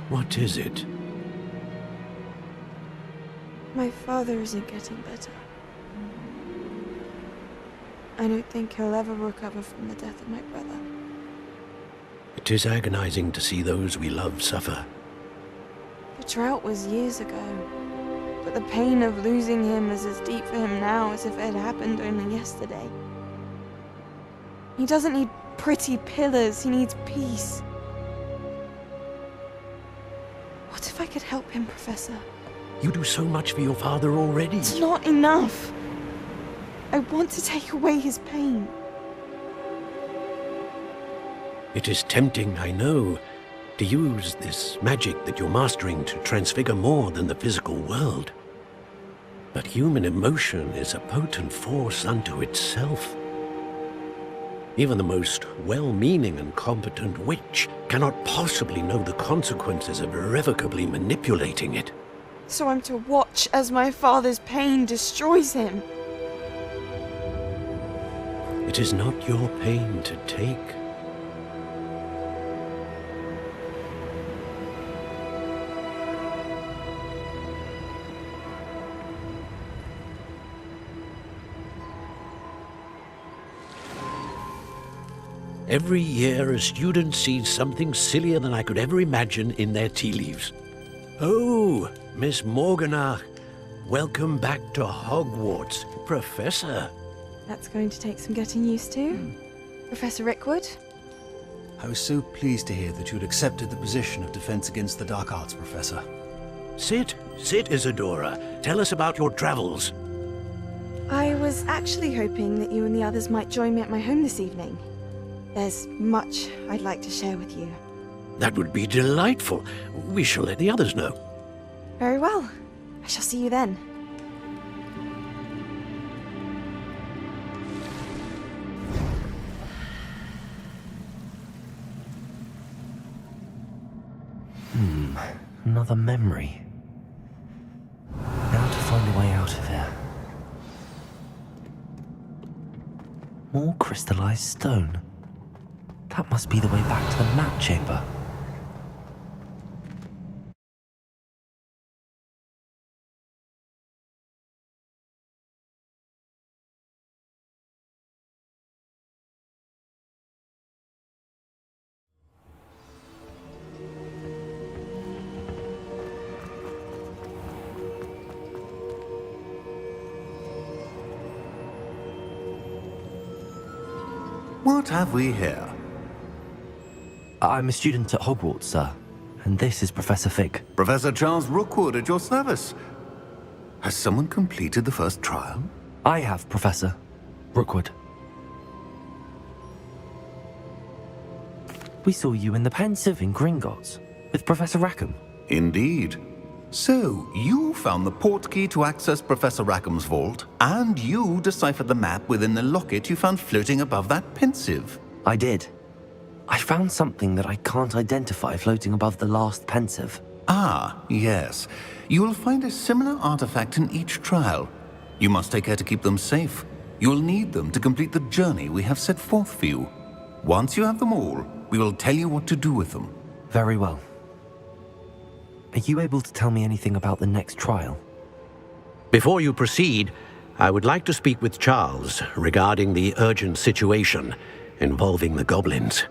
What is it? My father isn't getting better. I don't think he'll ever recover from the death of my brother. It is agonizing to see those we love suffer. The drought was years ago, but the pain of losing him is as deep for him now as if it had happened only yesterday. He doesn't need pretty pillars, he needs peace. What if I could help him, Professor? You do so much for your father already. It's not enough. I want to take away his pain. It is tempting, I know, to use this magic that you're mastering to transfigure more than the physical world. But human emotion is a potent force unto itself. Even the most well-meaning and competent witch cannot possibly know the consequences of irrevocably manipulating it. So I'm to watch as my father's pain destroys him. It is not your pain to take. Every year, a student sees something sillier than I could ever imagine in their tea leaves. Oh, Miss Morganach, welcome back to Hogwarts, Professor. That's going to take some getting used to. Professor Rickwood? I was so pleased to hear that you had accepted the position of Defense Against the Dark Arts, Professor. Sit, Isadora. Tell us about your travels. I was actually hoping that you and the others might join me at my home this evening. There's much I'd like to share with you. That would be delightful. We shall let the others know. Very well. I shall see you then. Another memory. Now to find a way out of here. More crystallized stone. That must be the way back to the map chamber. What have we here? I'm a student at Hogwarts, sir. And this is Professor Fig. Professor Charles Rookwood at your service. Has someone completed the first trial? I have, Professor Rookwood. We saw you in the Pensieve in Gringotts, with Professor Rackham. Indeed. So, you found the portkey to access Professor Rackham's vault, and you deciphered the map within the locket you found floating above that pensive. I did. I found something that I can't identify floating above the last pensive. Ah, yes. You will find a similar artifact in each trial. You must take care to keep them safe. You will need them to complete the journey we have set forth for you. Once you have them all, we will tell you what to do with them. Very well. Are you able to tell me anything about the next trial? Before you proceed, I would like to speak with Charles regarding the urgent situation involving the goblins.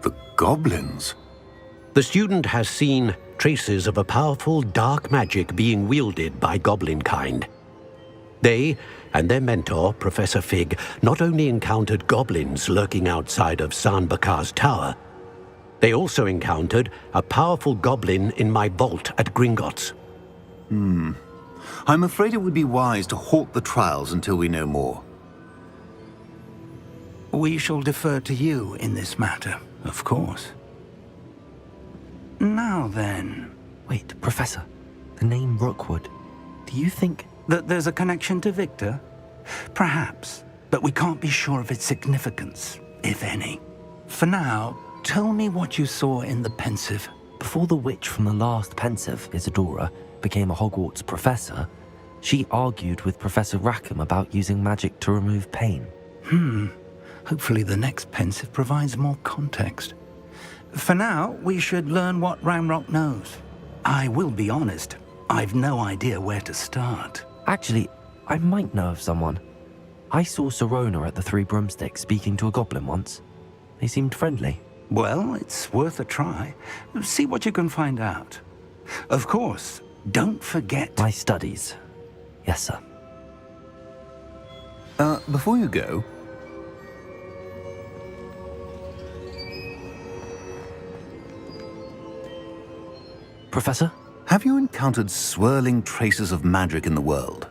The goblins? The student has seen traces of a powerful dark magic being wielded by goblin kind. They and their mentor, Professor Fig, not only encountered goblins lurking outside of San Bakar's tower, they also encountered a powerful goblin in my vault at Gringotts. I'm afraid it would be wise to halt the trials until we know more. We shall defer to you in this matter, of course. Now then... Wait, Professor. The name Rookwood. Do you think... that there's a connection to Victor? Perhaps, but we can't be sure of its significance, if any. For now, tell me what you saw in the pensive. Before the witch from the last pensive, Isadora, became a Hogwarts professor, she argued with Professor Rackham about using magic to remove pain. Hopefully the next pensive provides more context. For now, we should learn what Ranrock knows. I will be honest, I've no idea where to start. Actually, I might know of someone. I saw Sirona at the Three Broomsticks speaking to a goblin once. They seemed friendly. Well, it's worth a try. See what you can find out. Of course, don't forget... my studies. Yes, sir. Before you go... Professor? Have you encountered swirling traces of magic in the world?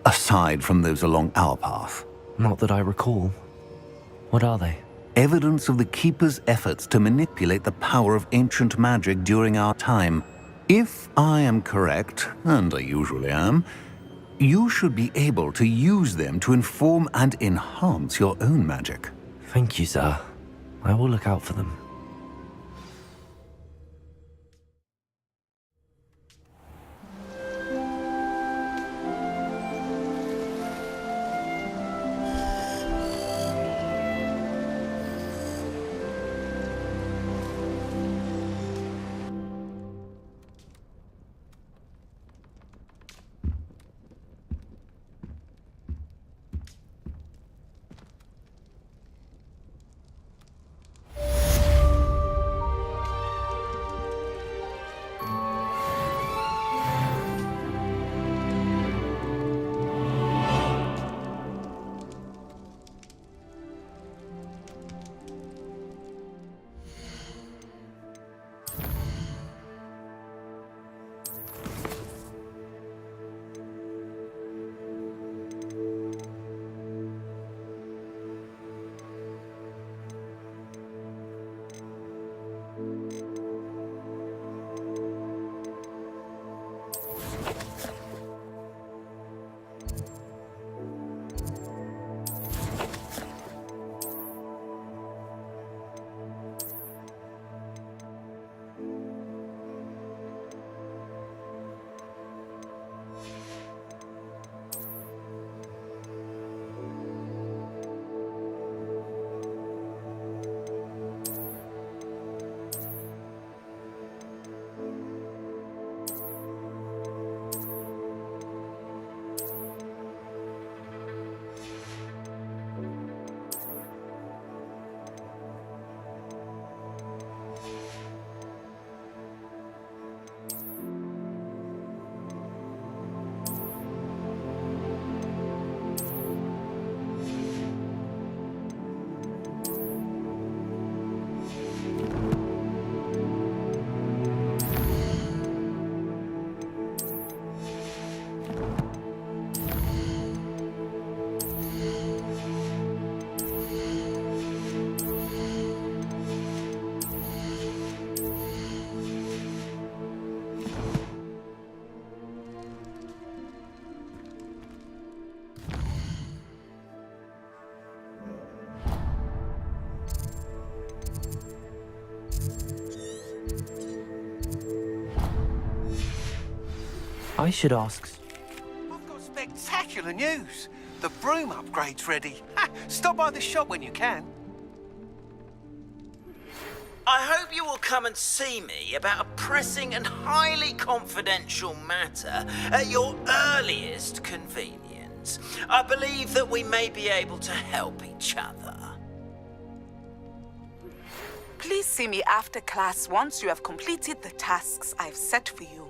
Aside from those along our path? Not that I recall. What are they? Evidence of the Keeper's efforts to manipulate the power of ancient magic during our time. If I am correct, and I usually am, you should be able to use them to inform and enhance your own magic. Thank you, sir. I will look out for them. I should ask. I've got spectacular news. The broom upgrade's ready. Ha, stop by the shop when you can. I hope you will come and see me about a pressing and highly confidential matter at your earliest convenience. I believe that we may be able to help each other. Please see me after class once you have completed the tasks I've set for you.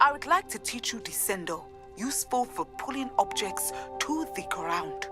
I would like to teach you Descendo, useful for pulling objects to the ground.